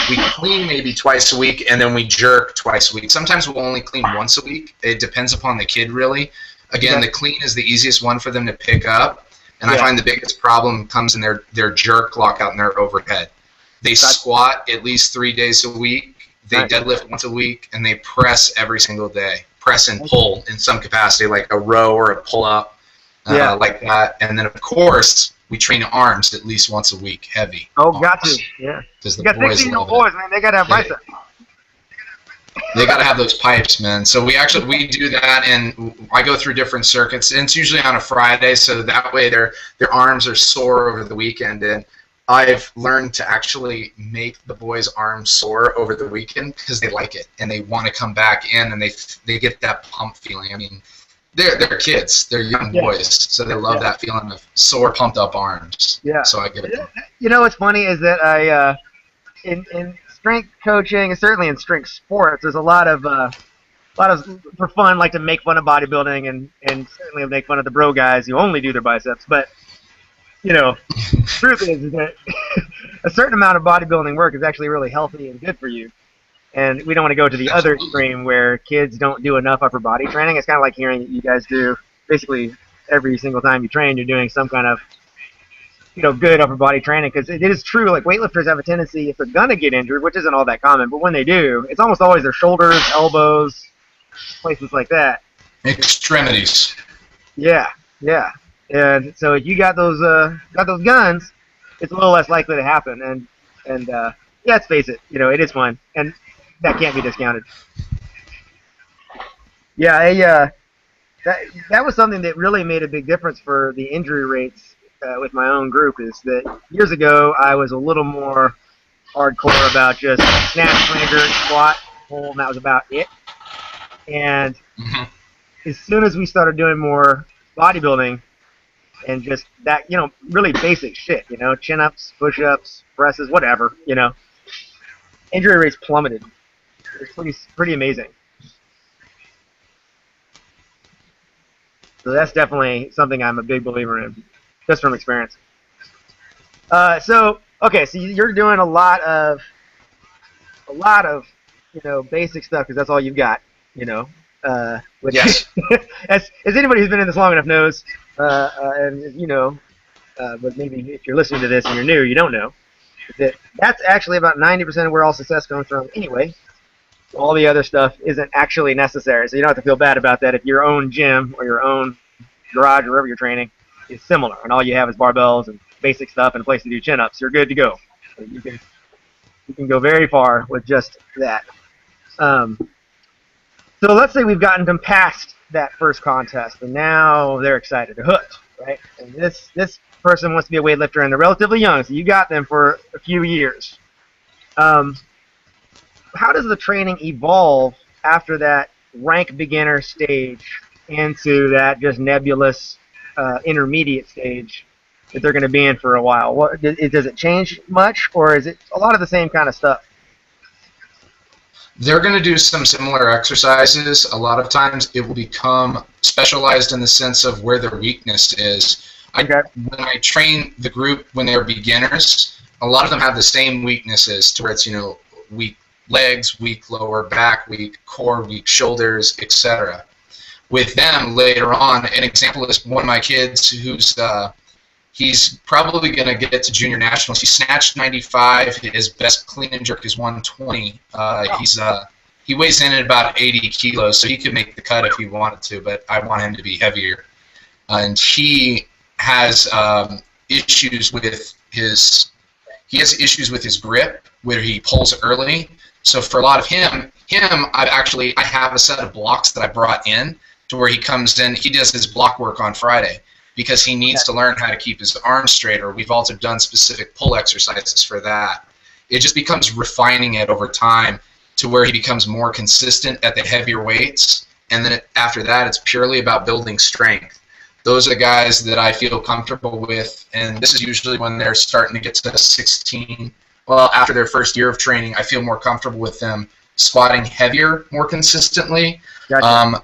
maybe twice a week, and then we jerk twice a week. Sometimes we'll only clean once a week. It depends upon the kid, really. Again, the clean is the easiest one for them to pick up. And I find the biggest problem comes in their jerk lockout and their overhead. They squat at least 3 days a week. They deadlift once a week, and they press every single day. Press and pull in some capacity, like a row or a pull-up, like that. And then, of course, we train arms at least once a week, heavy. Oh, got to, yeah. Because the you got 16-year-old boys, man. They got to have biceps. They got to have those pipes, man. So we do that, and I go through different circuits. And it's usually on a Friday, so that way their arms are sore over the weekend. And I've learned to actually make the boys' arms sore over the weekend because they like it and they want to come back in, and they get that pump feeling. I mean, they're kids, they're young boys, so they love that feeling of sore, pumped up arms. So I give it to them. You know what's funny is that I in strength coaching, and certainly in strength sports, there's a lot of for fun, like to make fun of bodybuilding, and certainly make fun of the bro guys who only do their biceps. But truth is that a certain amount of bodybuilding work is actually really healthy and good for you. And we don't want to go to the other extreme where kids don't do enough upper body training. It's kind of like hearing that you guys do basically every single time you train, you're doing some kind of good upper body training, because it is true, like weightlifters have a tendency, if they're going to get injured, which isn't all that common, but when they do, it's almost always their shoulders, elbows, places like that. Extremities. Yeah. And so if you got those guns, it's a little less likely to happen. And let's face it, it is fun. And that can't be discounted. Yeah, that was something that really made a big difference for the injury rates with my own group. Is that years ago I was a little more hardcore about just snatch, clean and jerk, squat, pull, and that was about it. And as soon as we started doing more bodybuilding and just that, really basic shit, chin-ups, push-ups, presses, whatever, injury rates plummeted. It's pretty amazing. So that's definitely something I'm a big believer in, just from experience. So you're doing a lot of, basic stuff because that's all you've got, Which, Yes. as anybody who's been in this long enough knows, but maybe if you're listening to this and you're new, you don't know, that's actually about 90% of where all success comes from anyway. All the other stuff isn't actually necessary, so you don't have to feel bad about that if your own gym or your own garage or wherever you're training is similar, and all you have is barbells and basic stuff and a place to do chin-ups. You're good to go. So you can go very far with just that. So let's say we've gotten them past that first contest, and now they're excited, they're hooked, right? And this person wants to be a weightlifter, and they're relatively young, so you got them for a few years. How does the training evolve after that rank beginner stage into that just nebulous intermediate stage that they're going to be in for a while? Does it change much, or is it a lot of the same kind of stuff? They're going to do some similar exercises. A lot of times it will become specialized in the sense of where their weakness is. Okay. When I train the group when they're beginners, a lot of them have the same weaknesses to where it's, weak legs, weak lower back, weak core, weak shoulders, etc. With them later on, an example is one of my kids who's he's probably going to get to junior nationals. He snatched 95. His best clean and jerk is 120. He weighs in at about 80 kilos, so he could make the cut if he wanted to, but I want him to be heavier. And he has issues with his grip where he pulls early. So for a lot of him, I have a set of blocks that I brought in to where he comes in. He does his block work on Friday, because he needs to learn how to keep his arms straighter. We've also done specific pull exercises for that. It just becomes refining it over time to where he becomes more consistent at the heavier weights, and then after that, it's purely about building strength. Those are the guys that I feel comfortable with, and this is usually when they're starting to get to 16. Well, after their first year of training, I feel more comfortable with them squatting heavier more consistently. Gotcha.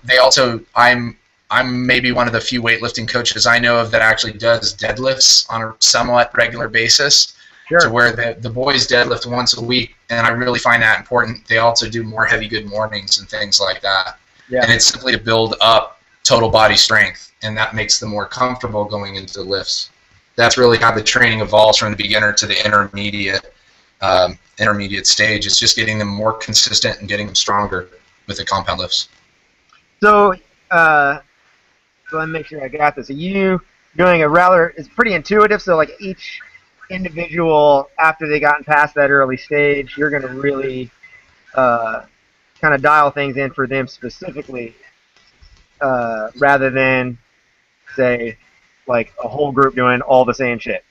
I'm maybe one of the few weightlifting coaches I know of that actually does deadlifts on a somewhat regular basis. Sure. To where the boys deadlift once a week, and I really find that important. They also do more heavy good mornings and things like that. Yeah. And it's simply to build up total body strength, and that makes them more comfortable going into the lifts. That's really how the training evolves from the beginner to the intermediate stage. It's just getting them more consistent and getting them stronger with the compound lifts. So, let me make sure I got this. Are you doing it's pretty intuitive, so like each individual, after they gotten past that early stage, you're going to really kind of dial things in for them specifically, rather than, say, like a whole group doing all the same shit.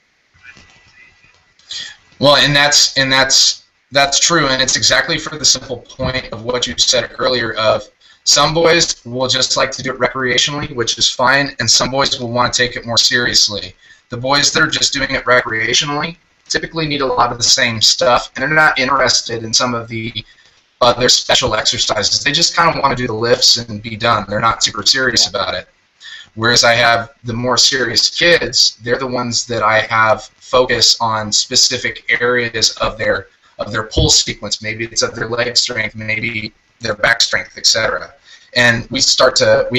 Well, and that's true, and it's exactly for the simple point of what you said earlier of some boys will just like to do it recreationally, which is fine, and some boys will want to take it more seriously. The boys that are just doing it recreationally typically need a lot of the same stuff, and they're not interested in some of the other special exercises. They just kind of want to do the lifts and be done. They're not super serious about it. Whereas I have the more serious kids, they're the ones that I have focus on specific areas of their pull sequence. Maybe it's of their leg strength, maybe their back strength, etc. And we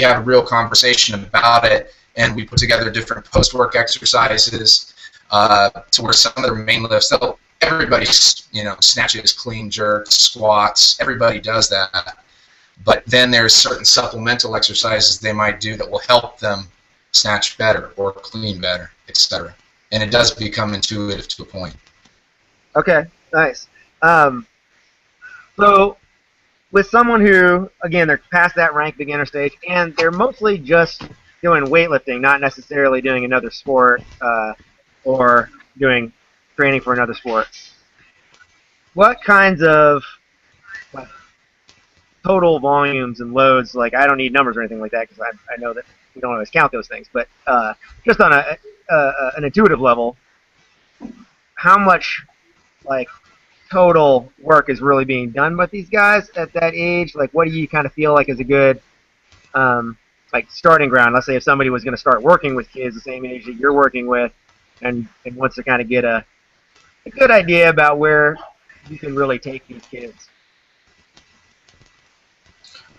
have a real conversation about it, and we put together different post-work exercises to where some of their main lifts, everybody, snatches, clean jerks, squats, everybody does that. But then there's certain supplemental exercises they might do that will help them snatch better or clean better, etc. And it does become intuitive to a point. Okay, nice. So with someone who, again, they're past that rank beginner stage, and they're mostly just doing weightlifting, not necessarily doing another sport or doing training for another sport. What kinds of like, total volumes and loads, like I don't need numbers or anything like that because I know that we don't always count those things, but just on an intuitive level, how much like total work is really being done with these guys at that age? Like, what do you kind of feel like is a good like starting ground? Let's say if somebody was going to start working with kids the same age that you're working with, and wants to kind of get a good idea about where you can really take these kids.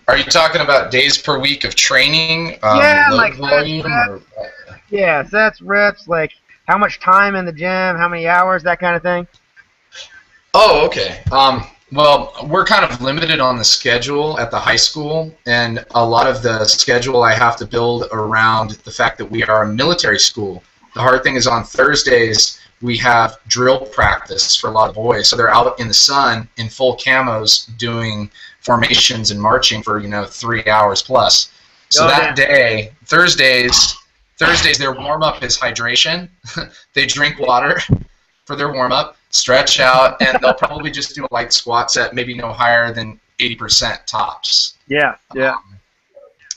Are you talking about days per week of training? Yeah, load like volume? yeah, sets, reps, like how much time in the gym, how many hours, that kind of thing. Oh, okay. Well, we're kind of limited on the schedule at the high school, and a lot of the schedule I have to build around the fact that we are a military school. The hard thing is on Thursdays, we have drill practice for a lot of boys. So they're out in the sun in full camos doing formations and marching for, 3 hours plus. So that day, Thursdays, their warm-up is hydration. They drink water for their warm-up, stretch out, and they'll probably just do a light squat set, maybe no higher than 80% tops. Yeah, yeah.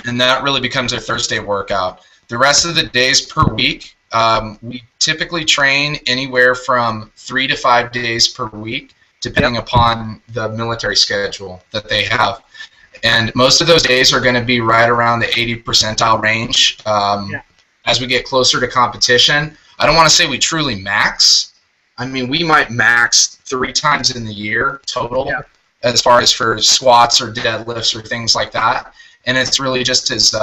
And that really becomes their Thursday workout. The rest of the days per week, we typically train anywhere from 3 to 5 days per week, depending upon the military schedule that they have. And most of those days are going to be right around the 80 percentile range. As we get closer to competition, I don't want to say we truly max. I mean, we might max 3 times in the year total, as far as for squats or deadlifts or things like that. And it's really just as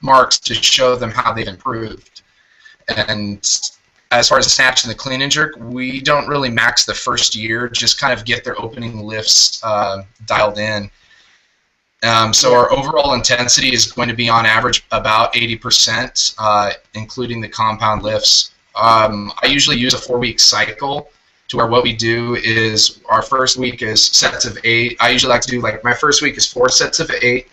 marks to show them how they've improved. And as far as the snatch and the clean and jerk, we don't really max the first year, just kind of get their opening lifts dialed in. So our overall intensity is going to be on average about 80%, including the compound lifts. I usually use a 4-week cycle to where what we do is our first week is sets of 8. I usually like to do, like, my first week is 4 sets of 8.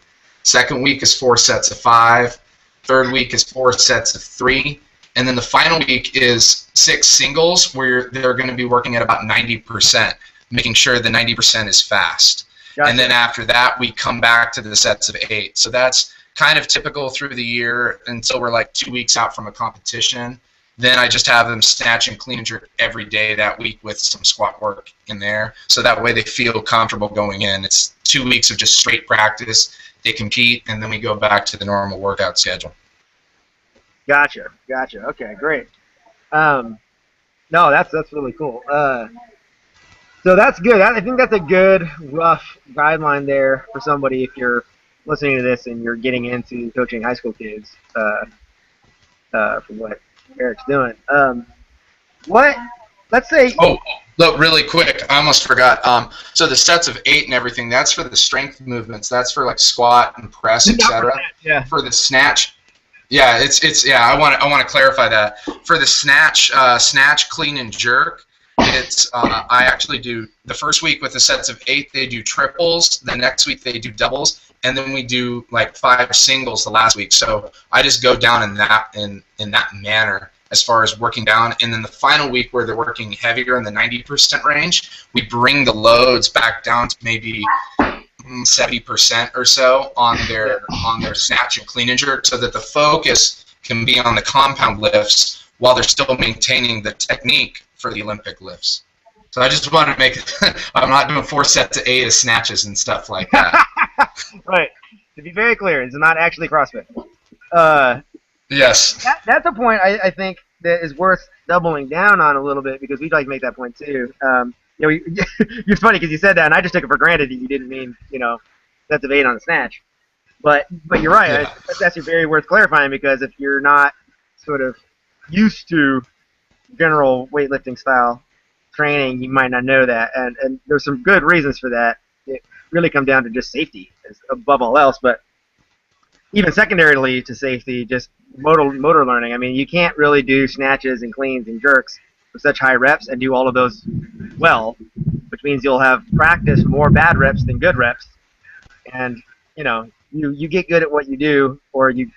Second week is 4 sets of 5. Third week is 4 sets of 3. And then the final week is 6 singles where they're going to be working at about 90%, making sure the 90% is fast. Gotcha. And then after that, we come back to the sets of 8. So that's kind of typical through the year until we're like 2 weeks out from a competition. Then I just have them snatch and clean and jerk every day that week with some squat work in there. So that way they feel comfortable going in. It's 2 weeks of just straight practice. They compete, and then we go back to the normal workout schedule. Gotcha. Okay, great. No, that's really cool. So that's good. I think that's a good rough guideline there for somebody if you're listening to this and you're getting into coaching high school kids. For what Erik's doing. Let's say. Oh, look, really quick. I almost forgot. So the sets of 8 and everything, that's for the strength movements. That's for like squat and press, etc. Yeah. For the snatch. Yeah, I want to clarify that. For the snatch, clean and jerk, it's I actually do the first week with the sets of 8. They do triples. The next week they do doubles, and then we do like 5 singles the last week. So I just go down in that manner as far as working down. And then the final week where they're working heavier in the 90% range, we bring the loads back down to maybe 70% or so on their snatch and clean and jerk, so that the focus can be on the compound lifts while they're still maintaining the technique for the Olympic lifts. So I just wanted to make it, I'm not doing 4 sets of 8 of snatches and stuff like that. Right. To be very clear, it's not actually CrossFit. Yes. That's a point I think that is worth doubling down on a little bit, because we'd like to make that point too. It's funny because you said that, and I just took it for granted that you didn't mean, sets of 8 on a snatch. But you're right. Yeah. That's actually very worth clarifying, because if you're not sort of used to general weightlifting style training, you might not know that, and there's some good reasons for that. It really comes down to just safety above all else, but even secondarily to safety, just motor learning. I mean, you can't really do snatches and cleans and jerks with such high reps and do all of those well, which means you'll have practiced more bad reps than good reps, and you get good at what you do, or you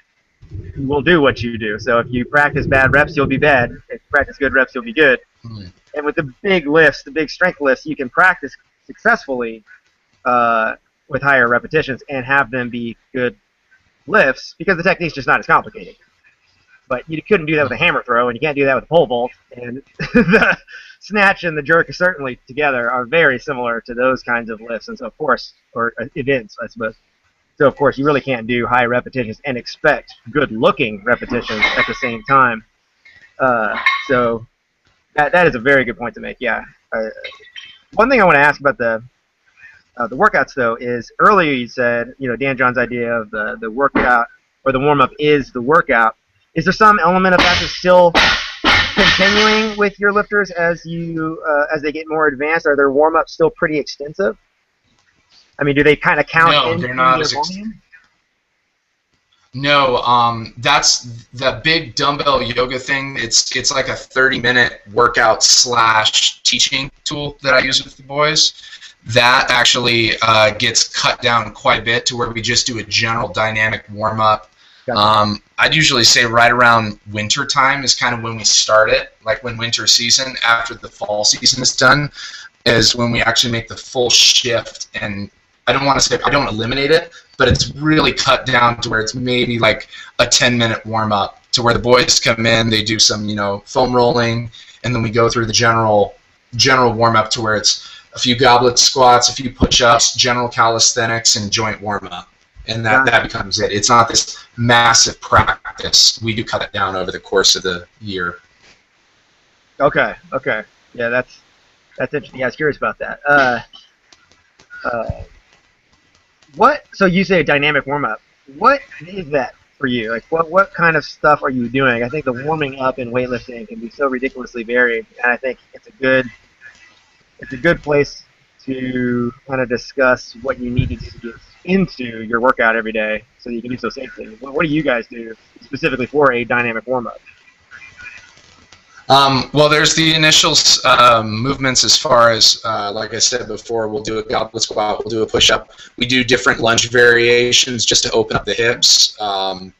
will do what you do. So if you practice bad reps, you'll be bad. If you practice good reps, you'll be good. Mm. And with the big lifts, the big strength lifts, you can practice successfully with higher repetitions and have them be good lifts because the technique's just not as complicated. But you couldn't do that with a hammer throw, and you can't do that with a pole vault. And the snatch and the jerk certainly together are very similar to those kinds of lifts. And so, of course, or events, I suppose. So, of course, you really can't do high repetitions and expect good-looking repetitions at the same time. So that is a very good point to make, yeah. One thing I want to ask about the workouts, though, is earlier you said, Dan John's idea of the workout or the warm-up is the workout. Is there some element of that that's still continuing with your lifters as they get more advanced? Are their warm-ups still pretty extensive? I mean, do they kind of count into they're not their as volume? No, that's the big dumbbell yoga thing. It's like a 30-minute workout / teaching tool that I use with the boys. That actually gets cut down quite a bit to where we just do a general dynamic warm-up. Gotcha. I'd usually say right around winter time is kind of when we start it, like when winter season, after the fall season is done, is when we actually make the full shift. And I don't want to say I don't eliminate it, but it's really cut down to where it's maybe like a 10-minute warm-up to where the boys come in, they do some, foam rolling, and then we go through the general warm-up to where it's a few goblet squats, a few push-ups, general calisthenics, and joint warm-up. And that becomes it. It's not this massive practice. We do cut it down over the course of the year. Okay. Yeah, that's interesting. Yeah, I was curious about that. So you say a dynamic warm-up. What is that for you? Like, what kind of stuff are you doing? I think the warming up in weightlifting can be so ridiculously varied, and I think it's a good place to kind of discuss what you need to do to get into your workout every day so that you can do so safely. What do you guys do specifically for a dynamic warm-up? Well, there's the initial movements as far as, like I said before, we'll do a goblet squat, we'll do a push-up. We do different lunge variations just to open up the hips. Kind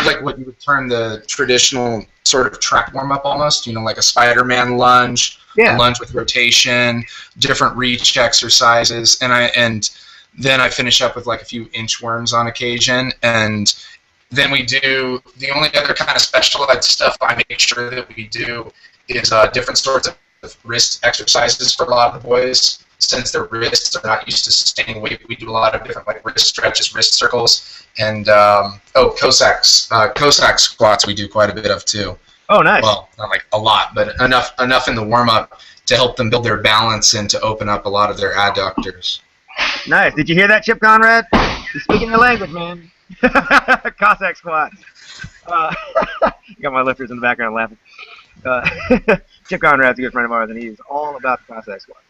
of like what you would term the traditional sort of track warm-up almost, like a Spider-Man lunge, a lunge with rotation, different reach exercises, and then I finish up with like a few inchworms on occasion, and then we do the only other kind of specialized stuff I make sure that we do is different sorts of wrist exercises for a lot of the boys. Since their wrists are not used to sustaining weight, we do a lot of different like wrist stretches, wrist circles, and Cossack squats we do quite a bit of too. Oh, nice. Well, not like a lot, but enough in the warm-up to help them build their balance and to open up a lot of their adductors. Nice. Did you hear that, Chip Conrad? He's speaking your language, man. Cossack squats. Got my lifters in the background laughing. Chip Conrad's a good friend of ours, and he's all about the Cossack squat.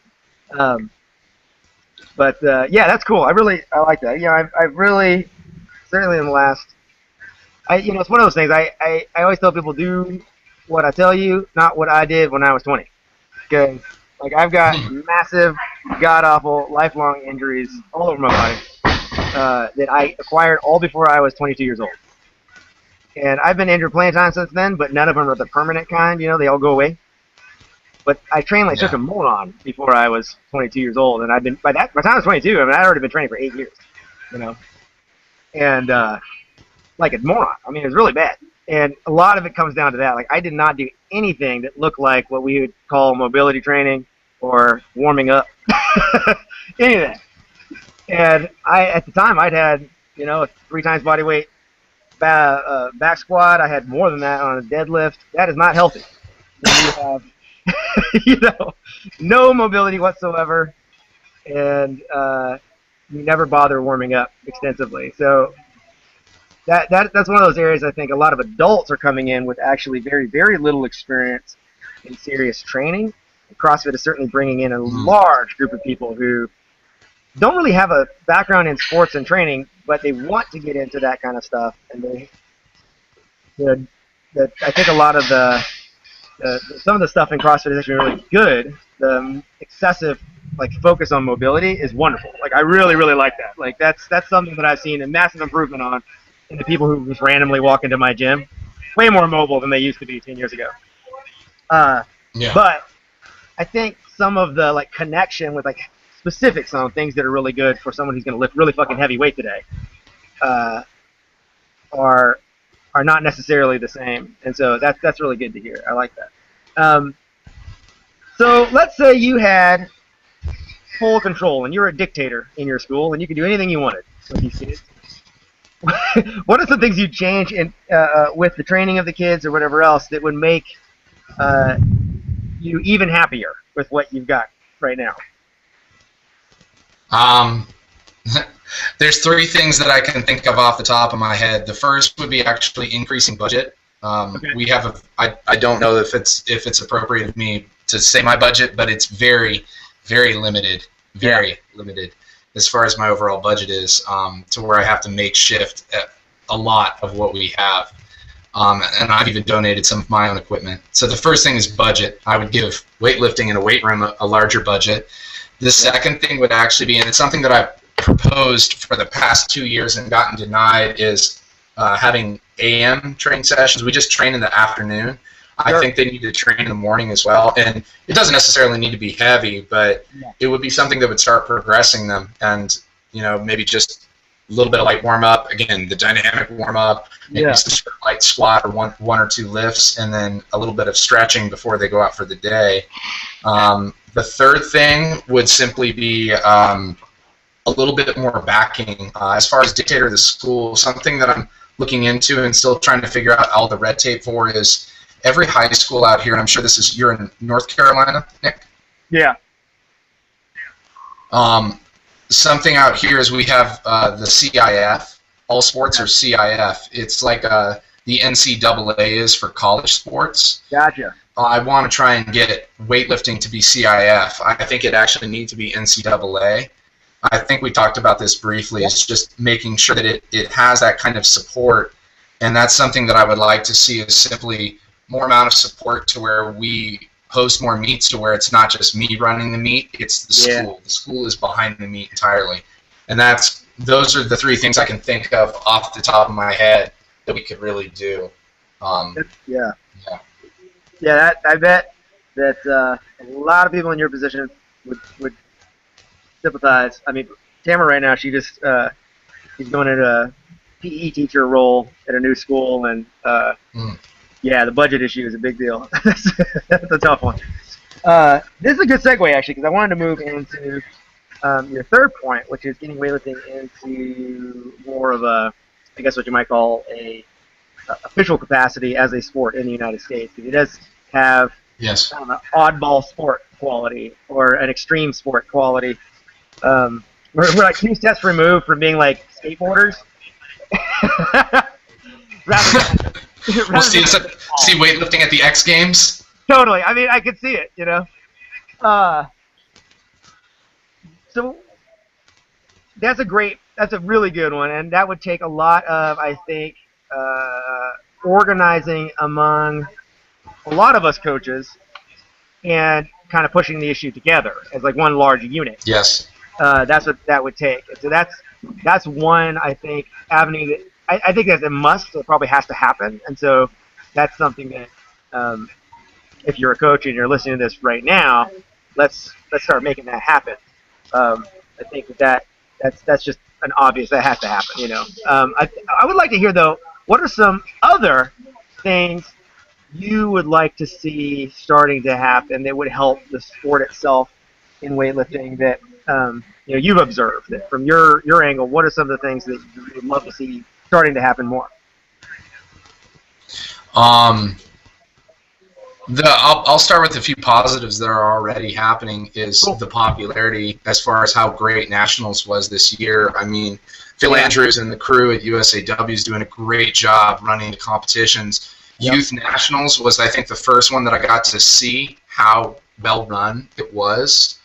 But yeah, that's cool. I like that. I've really, certainly in the last, it's one of those things. I always tell people, do what I tell you, not what I did when I was 20. Because like I've got massive, god-awful, lifelong injuries all over my body that I acquired all before I was 22 years old. And I've been injured plenty of times since then, but none of them are the permanent kind. They all go away. But I trained like such a moron before I was 22 years old, and I've been by the time I was 22, I'd already been training for 8 years. And like a moron. I mean, it was really bad. And a lot of it comes down to that. Like, I did not do anything that looked like what we would call mobility training or warming up. Any of that. And at the time, I'd had, a 3 times body weight back squat. I had more than that on a deadlift. That is not healthy. When you have, no mobility whatsoever, and you never bother warming up extensively. So that's one of those areas I think a lot of adults are coming in with actually very, very little experience in serious training. CrossFit is certainly bringing in a large group of people who don't really have a background in sports and training, but they want to get into that kind of stuff. And I think a lot of some of the stuff in CrossFit is actually really good. The excessive like focus on mobility is wonderful. Like I really, really like that. Like that's something that I've seen a massive improvement on in the people who just randomly walk into my gym. Way more mobile than they used to be 10 years ago. Yeah. But I think some of the like connection with like specifics on things that are really good for someone who's going to lift really fucking heavy weight today are not necessarily the same, and so that's really good to hear. I like that. So let's say you had full control and you're a dictator in your school and you can do anything you wanted with these kids. What are some things you'd change in with the training of the kids or whatever else that would make you even happier with what you've got right now? There's three things that I can think of off the top of my head. The first would be actually increasing budget. Okay. We have I don't know if it's appropriate of me to say my budget, but it's very, very limited. Very limited as far as my overall budget is, to where I have to make shift a lot of what we have. And I've even donated some of my own equipment. So the first thing is budget. I would give weightlifting in a weight room a larger budget. The second thing would actually be, and it's something that I've proposed for the past 2 years and gotten denied, is having AM training sessions. We just train in the afternoon. I think they need to train in the morning as well. And it doesn't necessarily need to be heavy, but it would be something that would start progressing them. And, you know, maybe just a little bit of light warm-up. Again, the dynamic warm-up, maybe some light squat or one or two lifts, and then a little bit of stretching before they go out for the day. The third thing would simply be a little bit more backing. As far as dictator of the school, something that I'm looking into and still trying to figure out all the red tape for is every high school out here, and I'm sure you're in North Carolina, Nick? Yeah. Something out here is we have the CIF. All sports are CIF. It's like the NCAA is for college sports. Gotcha. I want to try and get weightlifting to be CIF. I think it actually needs to be NCAA. I think we talked about this briefly. It's just making sure that it has that kind of support, and that's something that I would like to see is simply more amount of support to where we host more meets to where it's not just me running the meet, it's the school. The school is behind the meet entirely. And those are the three things I can think of off the top of my head that we could really do. I bet that a lot of people in your position would sympathize. I mean, Tamara right now, she's going into a PE teacher role at a new school, and yeah, the budget issue is a big deal. That's a tough one. This is a good segue, actually, because I wanted to move into your third point, which is getting weightlifting into more of a, I guess what you might call a official capacity as a sport in the United States. It does have kind of an oddball sport quality or an extreme sport quality. We're like 2 steps removed from being like skateboarders. We'll see weightlifting at the X Games. Totally. I mean, I could see it, you know. So that's a really good one, and that would take a lot of, I think, organizing among a lot of us coaches and kind of pushing the issue together as like one large unit. Yes. That's what that would take. So that's one, I think, avenue that I think that's a must. So it probably has to happen, and so that's something that if you're a coach and you're listening to this right now, let's start making that happen. I think that's just an obvious that has to happen. You know, I would like to hear though, what are some other things you would like to see starting to happen that would help the sport itself in weightlifting that you know, you've observed that from your angle? What are some of the things that you would love to see starting to happen more? I'll start with a few positives that are already happening. Is the popularity as far as how great Nationals was this year. I mean, Phil Andrews and the crew at USAW is doing a great job running the competitions. Youth Nationals was, I think, the first one that I got to see how well run it was,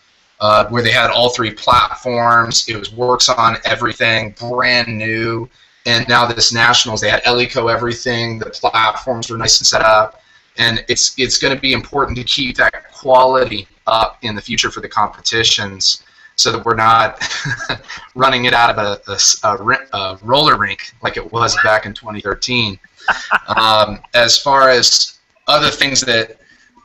where they had all 3 platforms. It was works on everything, brand new. And now this Nationals, they had Elico everything. The platforms were nice and set up. And it's going to be important to keep that quality up in the future for the competitions, so that we're not running it out of a roller rink like it was back in 2013. As far as other things that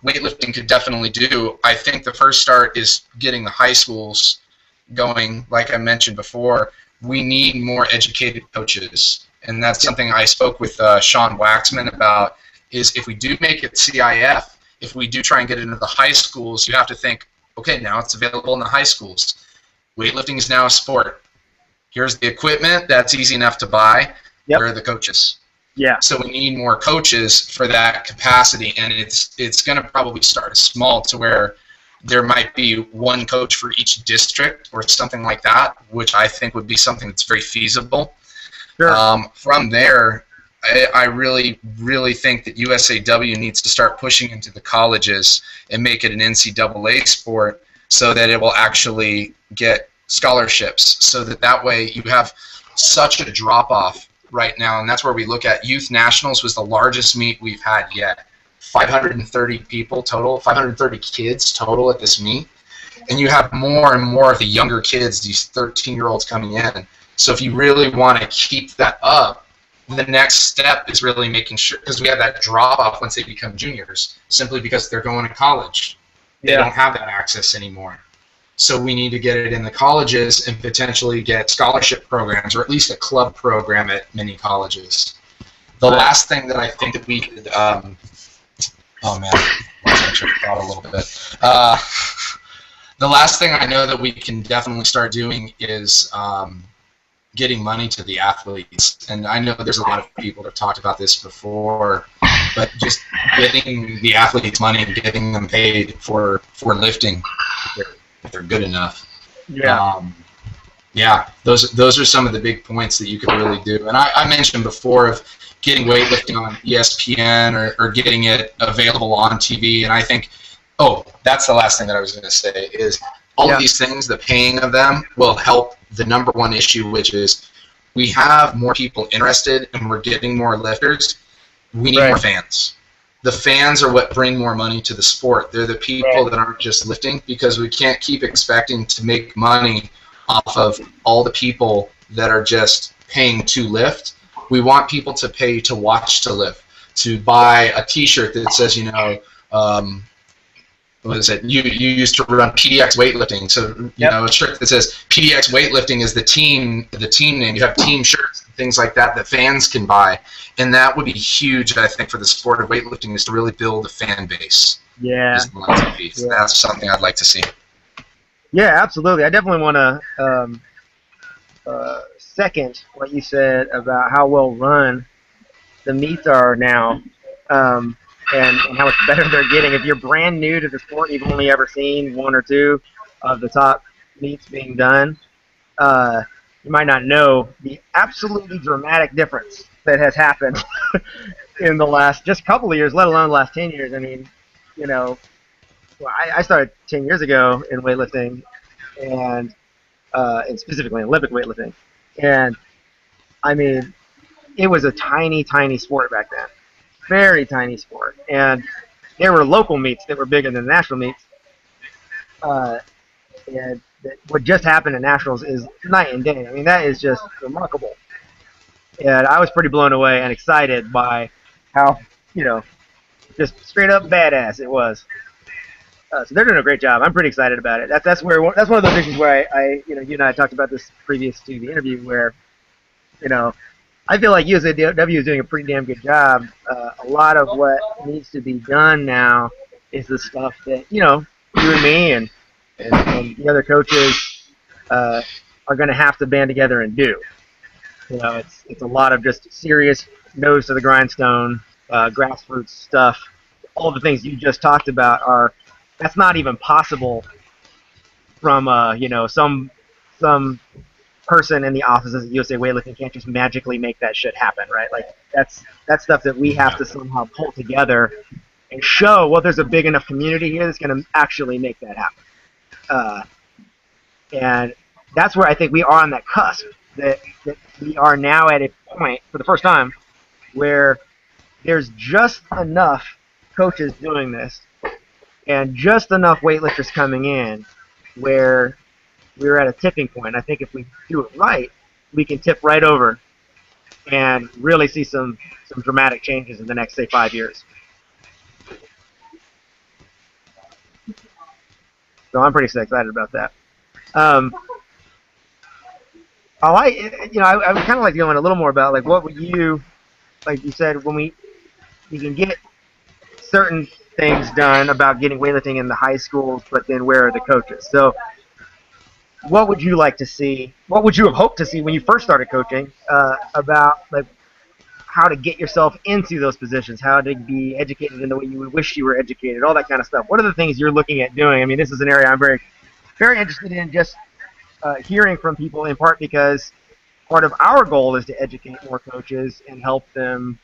weightlifting could definitely do, I think the first start is getting the high schools going. Like I mentioned before, we need more educated coaches, and that's something I spoke with Sean Waxman about, is if we do make it CIF, if we do try and get it into the high schools, you have to think, okay, now it's available in the high schools. Weightlifting is now a sport. Here's the equipment that's easy enough to buy. Where are the coaches? Yeah. So we need more coaches for that capacity, and it's going to probably start small, to where there might be one coach for each district or something like that, which I think would be something that's very feasible. Sure. From there, I really, really think that USAW needs to start pushing into the colleges and make it an NCAA sport, so that it will actually get scholarships, so that way you have such a drop-off right now. And that's where we look at Youth Nationals was the largest meet we've had yet. 530 people total, 530 kids total at this meet. And you have more and more of the younger kids, these 13-year-olds coming in. So if you really want to keep that up, the next step is really making sure, because we have that drop-off once they become juniors, simply because they're going to college. They don't have that access anymore. So we need to get it in the colleges and potentially get scholarship programs, or at least a club program at many colleges. The last thing that I think that we could, oh man, I should have thought a little bit. The last thing I know that we can definitely start doing is getting money to the athletes. And I know there's a lot of people that have talked about this before, but just getting the athletes money and getting them paid for lifting, if they're good enough. Yeah. Yeah, those are some of the big points that you could really do. And I mentioned before of getting weightlifting on ESPN, or getting it available on TV. And I think, oh, that's the last thing that I was going to say, is all of these things, the paying of them will help the number one issue, which is we have more people interested and we're getting more lifters. We need more fans. The fans are what bring more money to the sport. They're the people that aren't just lifting, because we can't keep expecting to make money off of all the people that are just paying to lift. We want people to pay to watch to lift, to buy a T-shirt that says, you know, what is it? You used to run PDX weightlifting, so you know, a shirt that says PDX weightlifting is the team name. You have team shirts, things like that fans can buy, and that would be huge. I think for the sport of weightlifting is to really build a fan base. Yeah. That's something I'd like to see. Yeah, absolutely. I definitely want to second what you said about how well run the meets are now. And how much better they're getting. If you're brand new to the sport, you've only ever seen one or two of the top meets being done, you might not know the absolutely dramatic difference that has happened in the last just couple of years, let alone the last 10 years. I mean, you know, well, I started 10 years ago in weightlifting, and specifically in Olympic weightlifting. And, I mean, it was a tiny, tiny sport back then. Very tiny sport, and there were local meets that were bigger than the national meets. And what just happened at nationals is night and day. I mean, that is just remarkable. And I was pretty blown away and excited by how, you know, just straight up badass it was. So they're doing a great job. I'm pretty excited about it. That's one of those issues where I you know, you and I talked about this previous to the interview, where, you know, I feel like USAW is doing a pretty damn good job. A lot of what needs to be done now is the stuff that, you know, you and me and the other coaches are going to have to band together and do. You know, it's a lot of just serious nose to the grindstone, grassroots stuff. All the things you just talked about that's not even possible from you know, some person in the offices at USA Weightlifting can't just magically make that shit happen, right? Like that's stuff that we have to somehow pull together and show, well, there's a big enough community here that's going to actually make that happen. And that's where I think we are on that cusp, that we are now at a point for the first time where there's just enough coaches doing this and just enough weightlifters coming in where we're at a tipping point. I think if we do it right, we can tip right over and really see some dramatic changes in the next, say, 5 years. So I'm pretty excited about that. I would kind of like to go in a little more about, like, what would you, like you said, when we can get certain things done about getting weightlifting in the high schools, but then where are the coaches? So what would you like to see? What would you have hoped to see when you first started coaching about, like, how to get yourself into those positions, how to be educated in the way you would wish you were educated, all that kind of stuff? What are the things you're looking at doing? I mean, this is an area I'm very, very interested in, just hearing from people, in part because part of our goal is to educate more coaches and help them,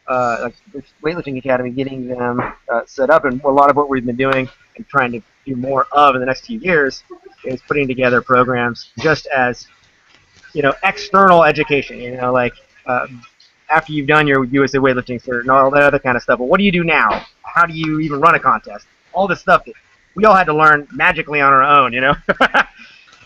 like this Weightlifting Academy, getting them set up. And a lot of what we've been doing and trying to do more of in the next few years is putting together programs just as, external education, like after you've done your USA Weightlifting cert and all that other kind of stuff. Well, what do you do now? How do you even run a contest? All this stuff that we all had to learn magically on our own,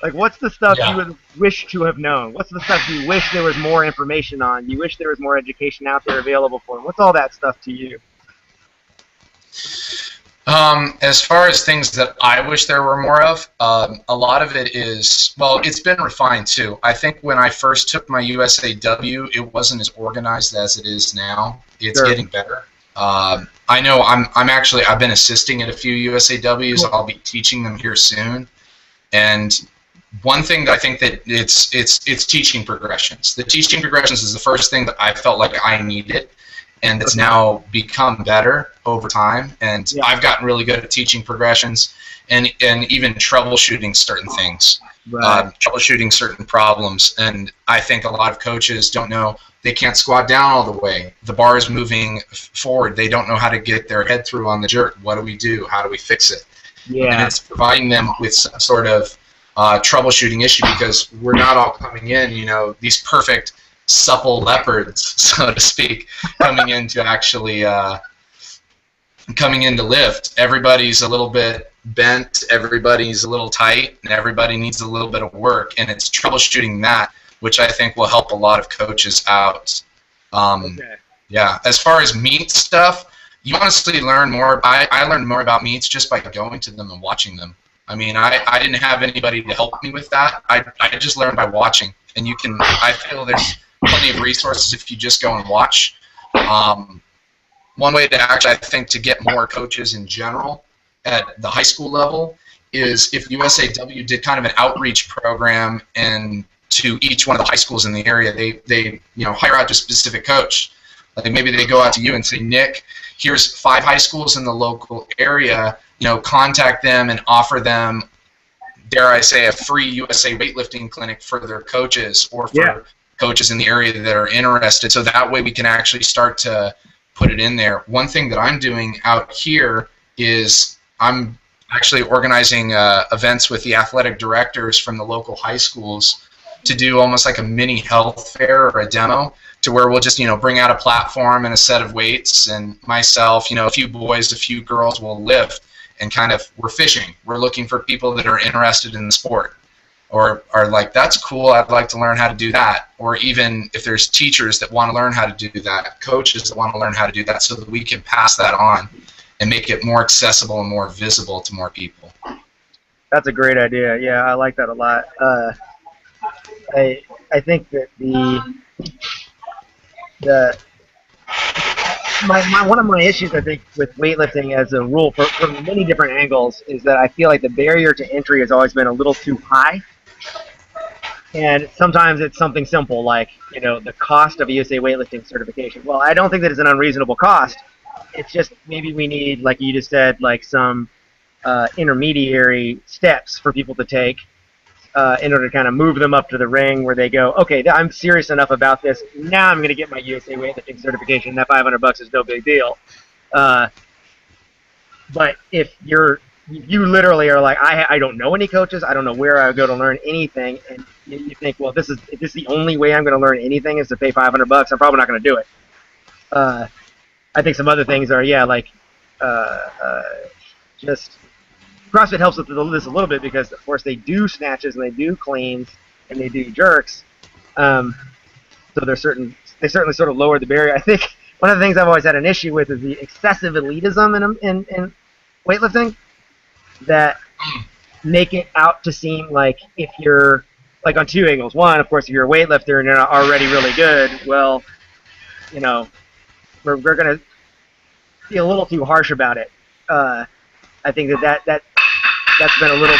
Like, what's the stuff you would wish to have known? What's the stuff you wish there was more information on? You wish there was more education out there available for? What's all that stuff to you? As far as things that I wish there were more of, a lot of it is, well, it's been refined too. I think when I first took my USAW, it wasn't as organized as it is now. It's getting better. I know I've been assisting at a few USAWs. Cool. I'll be teaching them here soon. And one thing that I think that it's teaching progressions. The teaching progressions is the first thing that I felt like I needed, and it's now become better over time. And I've gotten really good at teaching progressions and even troubleshooting certain things, troubleshooting certain problems. And I think a lot of coaches don't know, they can't squat down all the way. The bar is moving forward. They don't know how to get their head through on the jerk. What do we do? How do we fix it? Yeah. And it's providing them with some sort of troubleshooting issue, because we're not all coming in, these perfect supple leopards, so to speak, coming in to actually coming in to lift. Everybody's a little bit bent, everybody's a little tight, and everybody needs a little bit of work, and it's troubleshooting that, which I think will help a lot of coaches out. Yeah, as far as meet stuff, you honestly learn more. I learned more about meets just by going to them and watching them. I mean, I didn't have anybody to help me with that. I just learned by watching. And I feel there's plenty of resources if you just go and watch. One way to actually, I think, to get more coaches in general at the high school level is if USAW did kind of an outreach program and to each one of the high schools in the area, they hire out a specific coach. Like maybe they go out to you and say, Nick, here's 5 high schools in the local area, contact them and offer them, dare I say, a free USA weightlifting clinic for their coaches or for coaches in the area that are interested. So that way we can actually start to put it in there. One thing that I'm doing out here is I'm actually organizing events with the athletic directors from the local high schools to do almost like a mini health fair or a demo, to where we'll just bring out a platform and a set of weights, and myself, a few boys, a few girls will lift, and we're fishing. We're looking for people that are interested in the sport or are like, that's cool, I'd like to learn how to do that. Or even if there's teachers that want to learn how to do that, coaches that want to learn how to do that, so that we can pass that on and make it more accessible and more visible to more people. That's a great idea. Yeah, I like that a lot. I think that one of my issues, I think, with weightlifting as a rule, from many different angles, is that I feel like the barrier to entry has always been a little too high. And sometimes it's something simple like, the cost of a USA weightlifting certification. Well, I don't think that it's an unreasonable cost. It's just maybe we need, like you just said, like some intermediary steps for people to take in order to kind of move them up to the ring where they go, okay, I'm serious enough about this. Now I'm going to get my USA weightlifting certification. That $500 is no big deal. But if you literally are like, I don't know any coaches, I don't know where I would go to learn anything, and you think, well, if this is the only way I'm going to learn anything is to pay $500, I'm probably not going to do it. I think some other things are, just CrossFit helps with this a little bit because, of course, they do snatches and they do cleans and they do jerks. So they certainly sort of lower the barrier. I think one of the things I've always had an issue with is the excessive elitism in weightlifting that make it out to seem like if you're like on two angles. One, of course, if you're a weightlifter and you're not already really good, well, you know, we're going to be a little too harsh about it. I think that's been a little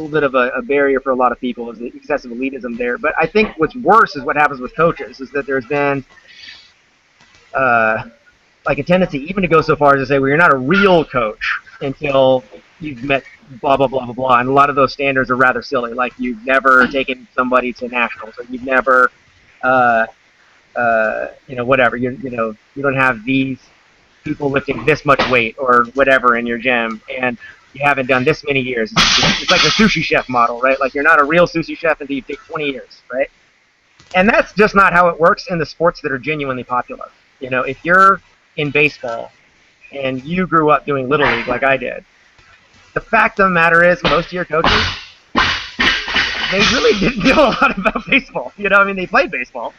bit of a barrier for a lot of people, is the excessive elitism there. But I think what's worse is what happens with coaches, is that there's been like a tendency even to go so far as to say, well, you're not a real coach until you've met blah, blah, blah, blah, blah. And a lot of those standards are rather silly. Like you've never taken somebody to nationals, or you've never, whatever. You don't have these people lifting this much weight or whatever in your gym, and you haven't done this many years. It's like the sushi chef model, right? Like you're not a real sushi chef until you take 20 years, right? And that's just not how it works in the sports that are genuinely popular. You know, if you're in baseball and you grew up doing Little League like I did, the fact of the matter is most of your coaches, they really didn't know a lot about baseball. You know, I mean, they played baseball,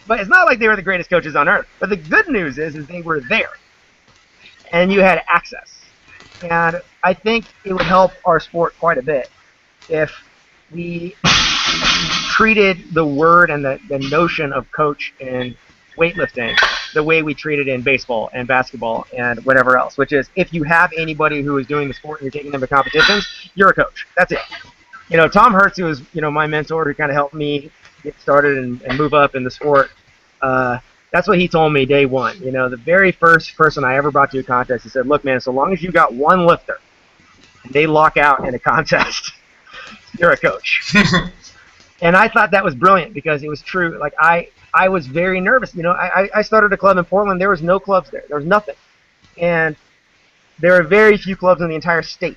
but it's not like they were the greatest coaches on earth. But the good news is they were there, and you had access. And I think it would help our sport quite a bit if we treated the word and the notion of coach in weightlifting the way we treat it in baseball and basketball and whatever else, which is if you have anybody who is doing the sport and you're taking them to competitions, you're a coach. That's it. You know, Tom Hertz, who was, my mentor, who kind of helped me get started and move up in the sport, that's what he told me day one. You know, the very first person I ever brought to a contest, he said, look, man, so long as you got one lifter and they lock out in a contest, you're a coach. And I thought that was brilliant because it was true. Like, I was very nervous. You know, I started a club in Portland. There was no clubs there. There was nothing. And there are very few clubs in the entire state.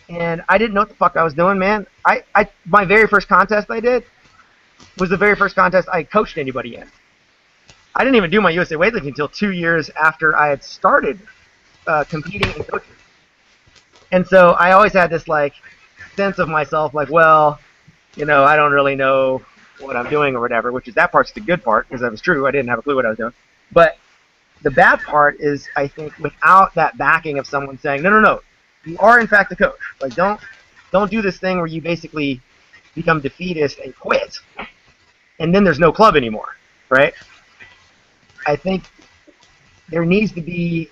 And I didn't know what the fuck I was doing, man. My very first contest I did was the very first contest I coached anybody in. I didn't even do my USA weightlifting until 2 years after I had started competing and coaching. And so I always had this, like, sense of myself, like, well, I don't really know what I'm doing or whatever, which is that part's the good part, because that was true. I didn't have a clue what I was doing. But the bad part is, I think, without that backing of someone saying, no, you are in fact a coach. Like, don't do this thing where you basically become defeatist and quit, and then there's no club anymore, right? I think there needs to be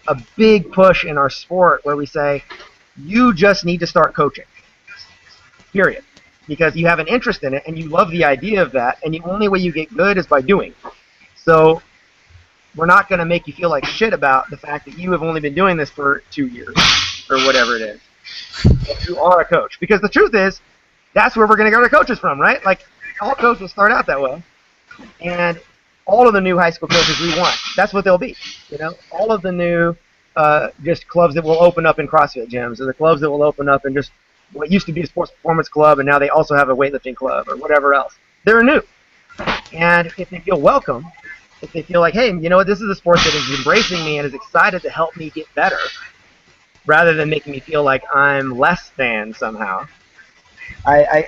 a big push in our sport where we say, you just need to start coaching, period. Because you have an interest in it and you love the idea of that, and the only way you get good is by doing. So we're not going to make you feel like shit about the fact that you have only been doing this for 2 years or whatever it is. But you are a coach. Because the truth is, that's where we're going to get our coaches from, right? Like, all coaches start out that way. And all of the new high school coaches we want, that's what they'll be. All of the new just clubs that will open up in CrossFit gyms, or the clubs that will open up in just what used to be a sports performance club, and now they also have a weightlifting club or whatever else. They're new. And if they feel welcome, if they feel like, hey, you know what, this is a sport that is embracing me and is excited to help me get better, rather than making me feel like I'm less than somehow, I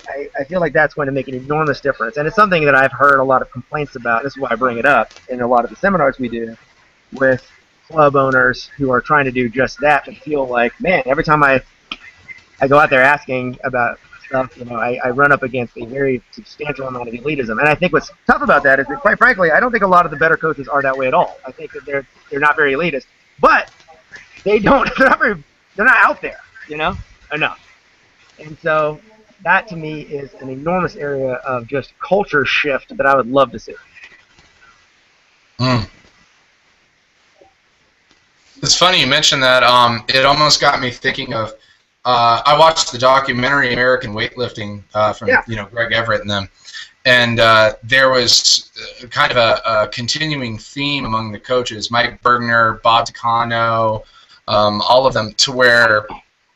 feel like that's going to make an enormous difference. And it's something that I've heard a lot of complaints about. This is why I bring it up in a lot of the seminars we do with club owners who are trying to do just that, and feel like, man, every time I go out there asking about stuff, I run up against a very substantial amount of elitism. And I think what's tough about that is that, quite frankly, I don't think a lot of the better coaches are that way at all. I think that they're not very elitist, but they're not out there, enough. And so that to me is an enormous area of just culture shift that I would love to see. It's funny you mentioned that. It almost got me thinking of. I watched the documentary American Weightlifting from Greg Everett and them, and there was kind of a continuing theme among the coaches, Mike Bergner, Bob Takano, all of them, to where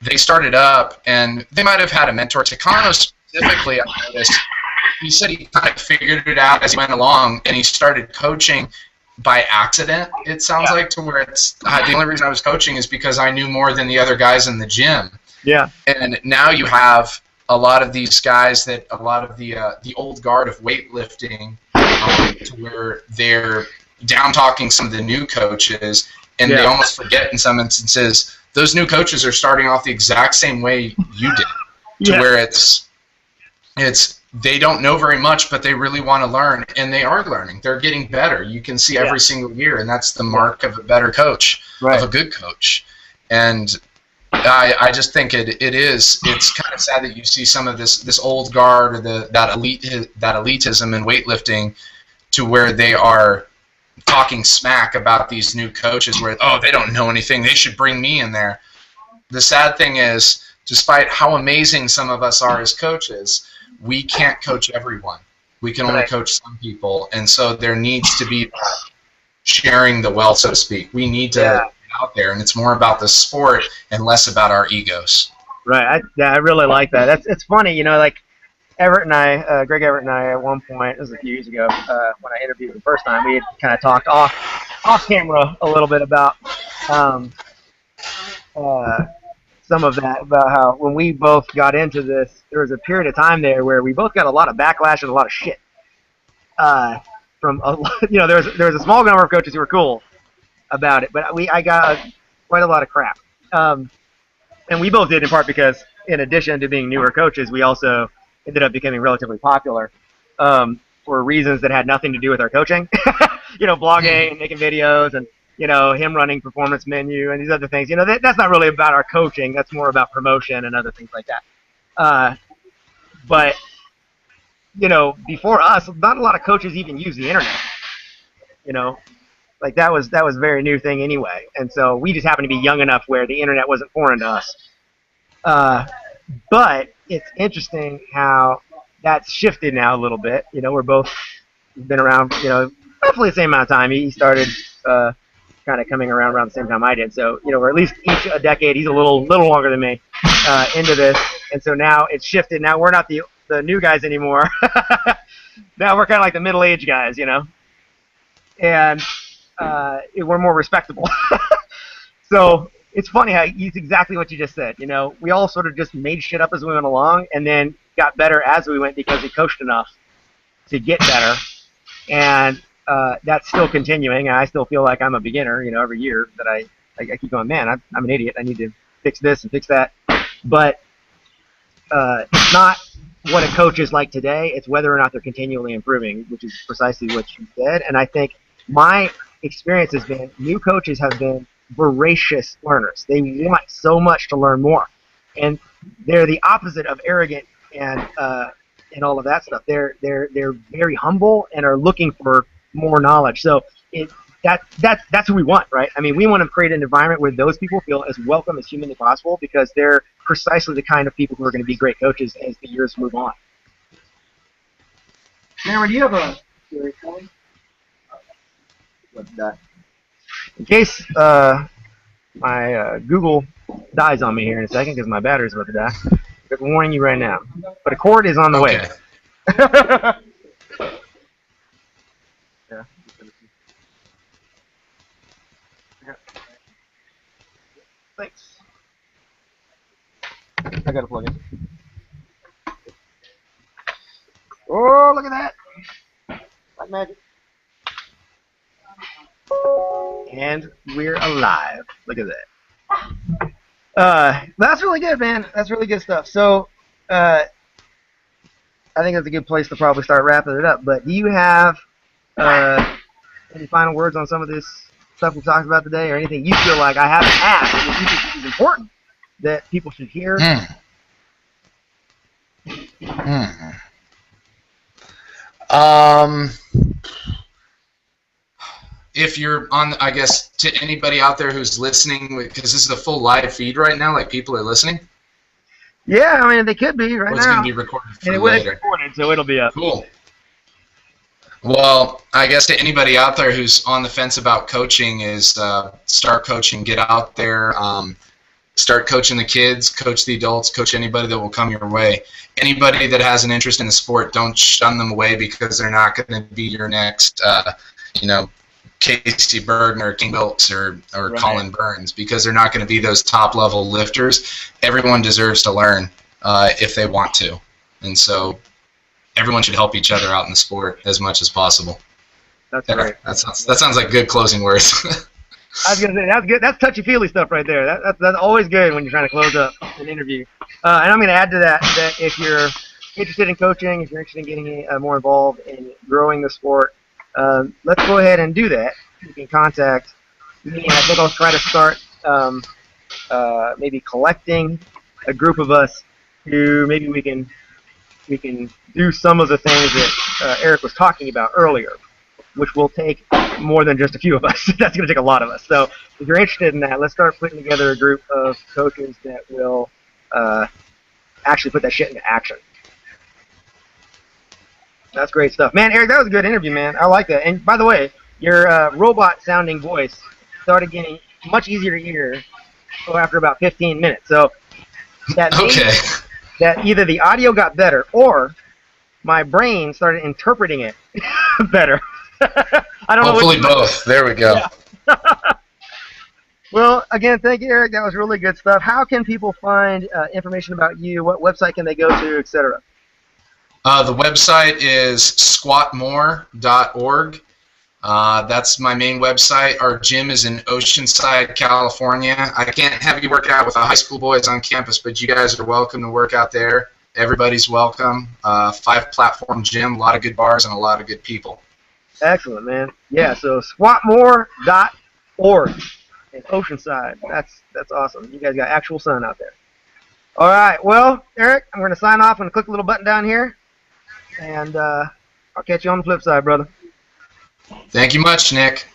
they started up, and they might have had a mentor. Takano specifically, I noticed, he said he kind of figured it out as he went along, and he started coaching by accident, it sounds like, to where it's the only reason I was coaching is because I knew more than the other guys in the gym. Yeah. And now you have a lot of these guys that a lot of the old guard of weightlifting, to where they're down talking some of the new coaches, and they almost forget in some instances those new coaches are starting off the exact same way you did, to where it's they don't know very much, but they really want to learn, and they are learning. They're getting better. You can see every single year, and that's the mark of a better coach, of a good coach. And I just think it's kind of sad that you see some of this old guard, or that elitism in weightlifting, to where they are talking smack about these new coaches, where, oh, they don't know anything, they should bring me in there. The sad thing is, despite how amazing some of us are as coaches, we can't coach everyone. We can only coach some people, and so there needs to be sharing the wealth, so to speak. We need to get out there, and it's more about the sport and less about our egos. Right. I really like that. It's funny, you know, like Everett and I, Greg Everett and I, at one point, it was a few years ago, when I interviewed the first time, we had kind of talked off camera a little bit about some of that, about how when we both got into this, there was a period of time there where we both got a lot of backlash and a lot of shit from you know, there was a small number of coaches who were cool about it, but I got quite a lot of crap, and we both did, in part because in addition to being newer coaches, we also ended up becoming relatively popular for reasons that had nothing to do with our coaching. You know, blogging and making videos, and you know, him running Performance Menu and these other things. You know, that's not really about our coaching. That's more about promotion and other things like that. But, you know, before us, not a lot of coaches even use the internet. You know, like that was a very new thing anyway. And so we just happened to be young enough where the internet wasn't foreign to us. But it's interesting how that's shifted now a little bit. You know, we're both been around, you know, roughly the same amount of time. He started kind of coming around the same time I did. So, you know, we're at least each a decade. He's a little longer than me into this. And so now it's shifted. Now we're not the new guys anymore. Now we're kind of like the middle-aged guys, you know. And we're more respectable. So it's funny how it's exactly what you just said. You know, we all sort of just made shit up as we went along, and then got better as we went because we coached enough to get better. And that's still continuing. I still feel like I'm a beginner, you know, every year that I keep going, man, I'm an idiot. I need to fix this and fix that. But it's not what a coach is like today. It's whether or not they're continually improving, which is precisely what you said. And I think my experience has been new coaches have been voracious learners. They want so much to learn more. And they're the opposite of arrogant and all of that stuff. They're very humble and are looking for more knowledge. So that's who we want, right? I mean, we want to create an environment where those people feel as welcome as humanly possible, because they're precisely the kind of people who are going to be great coaches as the years move on. Cameron, do you have a theory for me? What's that? In case my Google dies on me here in a second, because my battery's about to die, I'm warning you right now. But a cord is on the way. Yeah. Thanks. I gotta plug in. Oh, look at that! Like magic. And we're alive. Look at that. That's really good, man. That's really good stuff. So, I think that's a good place to probably start wrapping it up. But do you have any final words on some of this stuff we talked about today, or anything you feel like I haven't asked that you think is important that people should hear? If you're on, I guess, to anybody out there who's listening, because this is a full live feed right now, like people are listening. Yeah, I mean, they could be right now. It's going to be recorded for later. It's recorded, so it'll be up. Cool. Well, I guess to anybody out there who's on the fence about coaching is start coaching. Get out there. Start coaching the kids, coach the adults, coach anybody that will come your way. Anybody that has an interest in the sport, don't shun them away because they're not going to be your next, Casey Bergner, King Wilkes, or Right. Colin Burns, because they're not going to be those top-level lifters. Everyone deserves to learn if they want to. And so everyone should help each other out in the sport as much as possible. That's great. That sounds like good closing words. I was gonna say that's good. That's touchy-feely stuff right there. That's always good when you're trying to close up an interview. And I'm gonna add to that if you're interested in coaching, if you're interested in getting more involved in growing the sport, let's go ahead and do that. You can contact me, and I think I'll try to start maybe collecting a group of us who maybe we can do some of the things that Erik was talking about earlier, which will take more than just a few of us. That's going to take a lot of us. So if you're interested in that, let's start putting together a group of coaches that will actually put that shit into action. That's great stuff. Man, Erik, that was a good interview, man. I like that. And by the way, your robot-sounding voice started getting much easier to hear after about 15 minutes. So that means that either the audio got better or my brain started interpreting it better. I don't know. Hopefully both. There we go. Yeah. Well, again, thank you, Erik. That was really good stuff. How can people find information about you? What website can they go to, etc.? The website is squatmore.org. That's my main website. Our gym is in Oceanside, California. I can't have you work out with the high school boys on campus, but you guys are welcome to work out there. Everybody's welcome. 5-platform gym, a lot of good bars, and a lot of good people. Excellent, man. Yeah, so squatmore.org in Oceanside. That's awesome. You guys got actual sun out there. All right, well, Erik, I'm going to sign off and click a little button down here, and I'll catch you on the flip side, brother. Thank you much, Nick.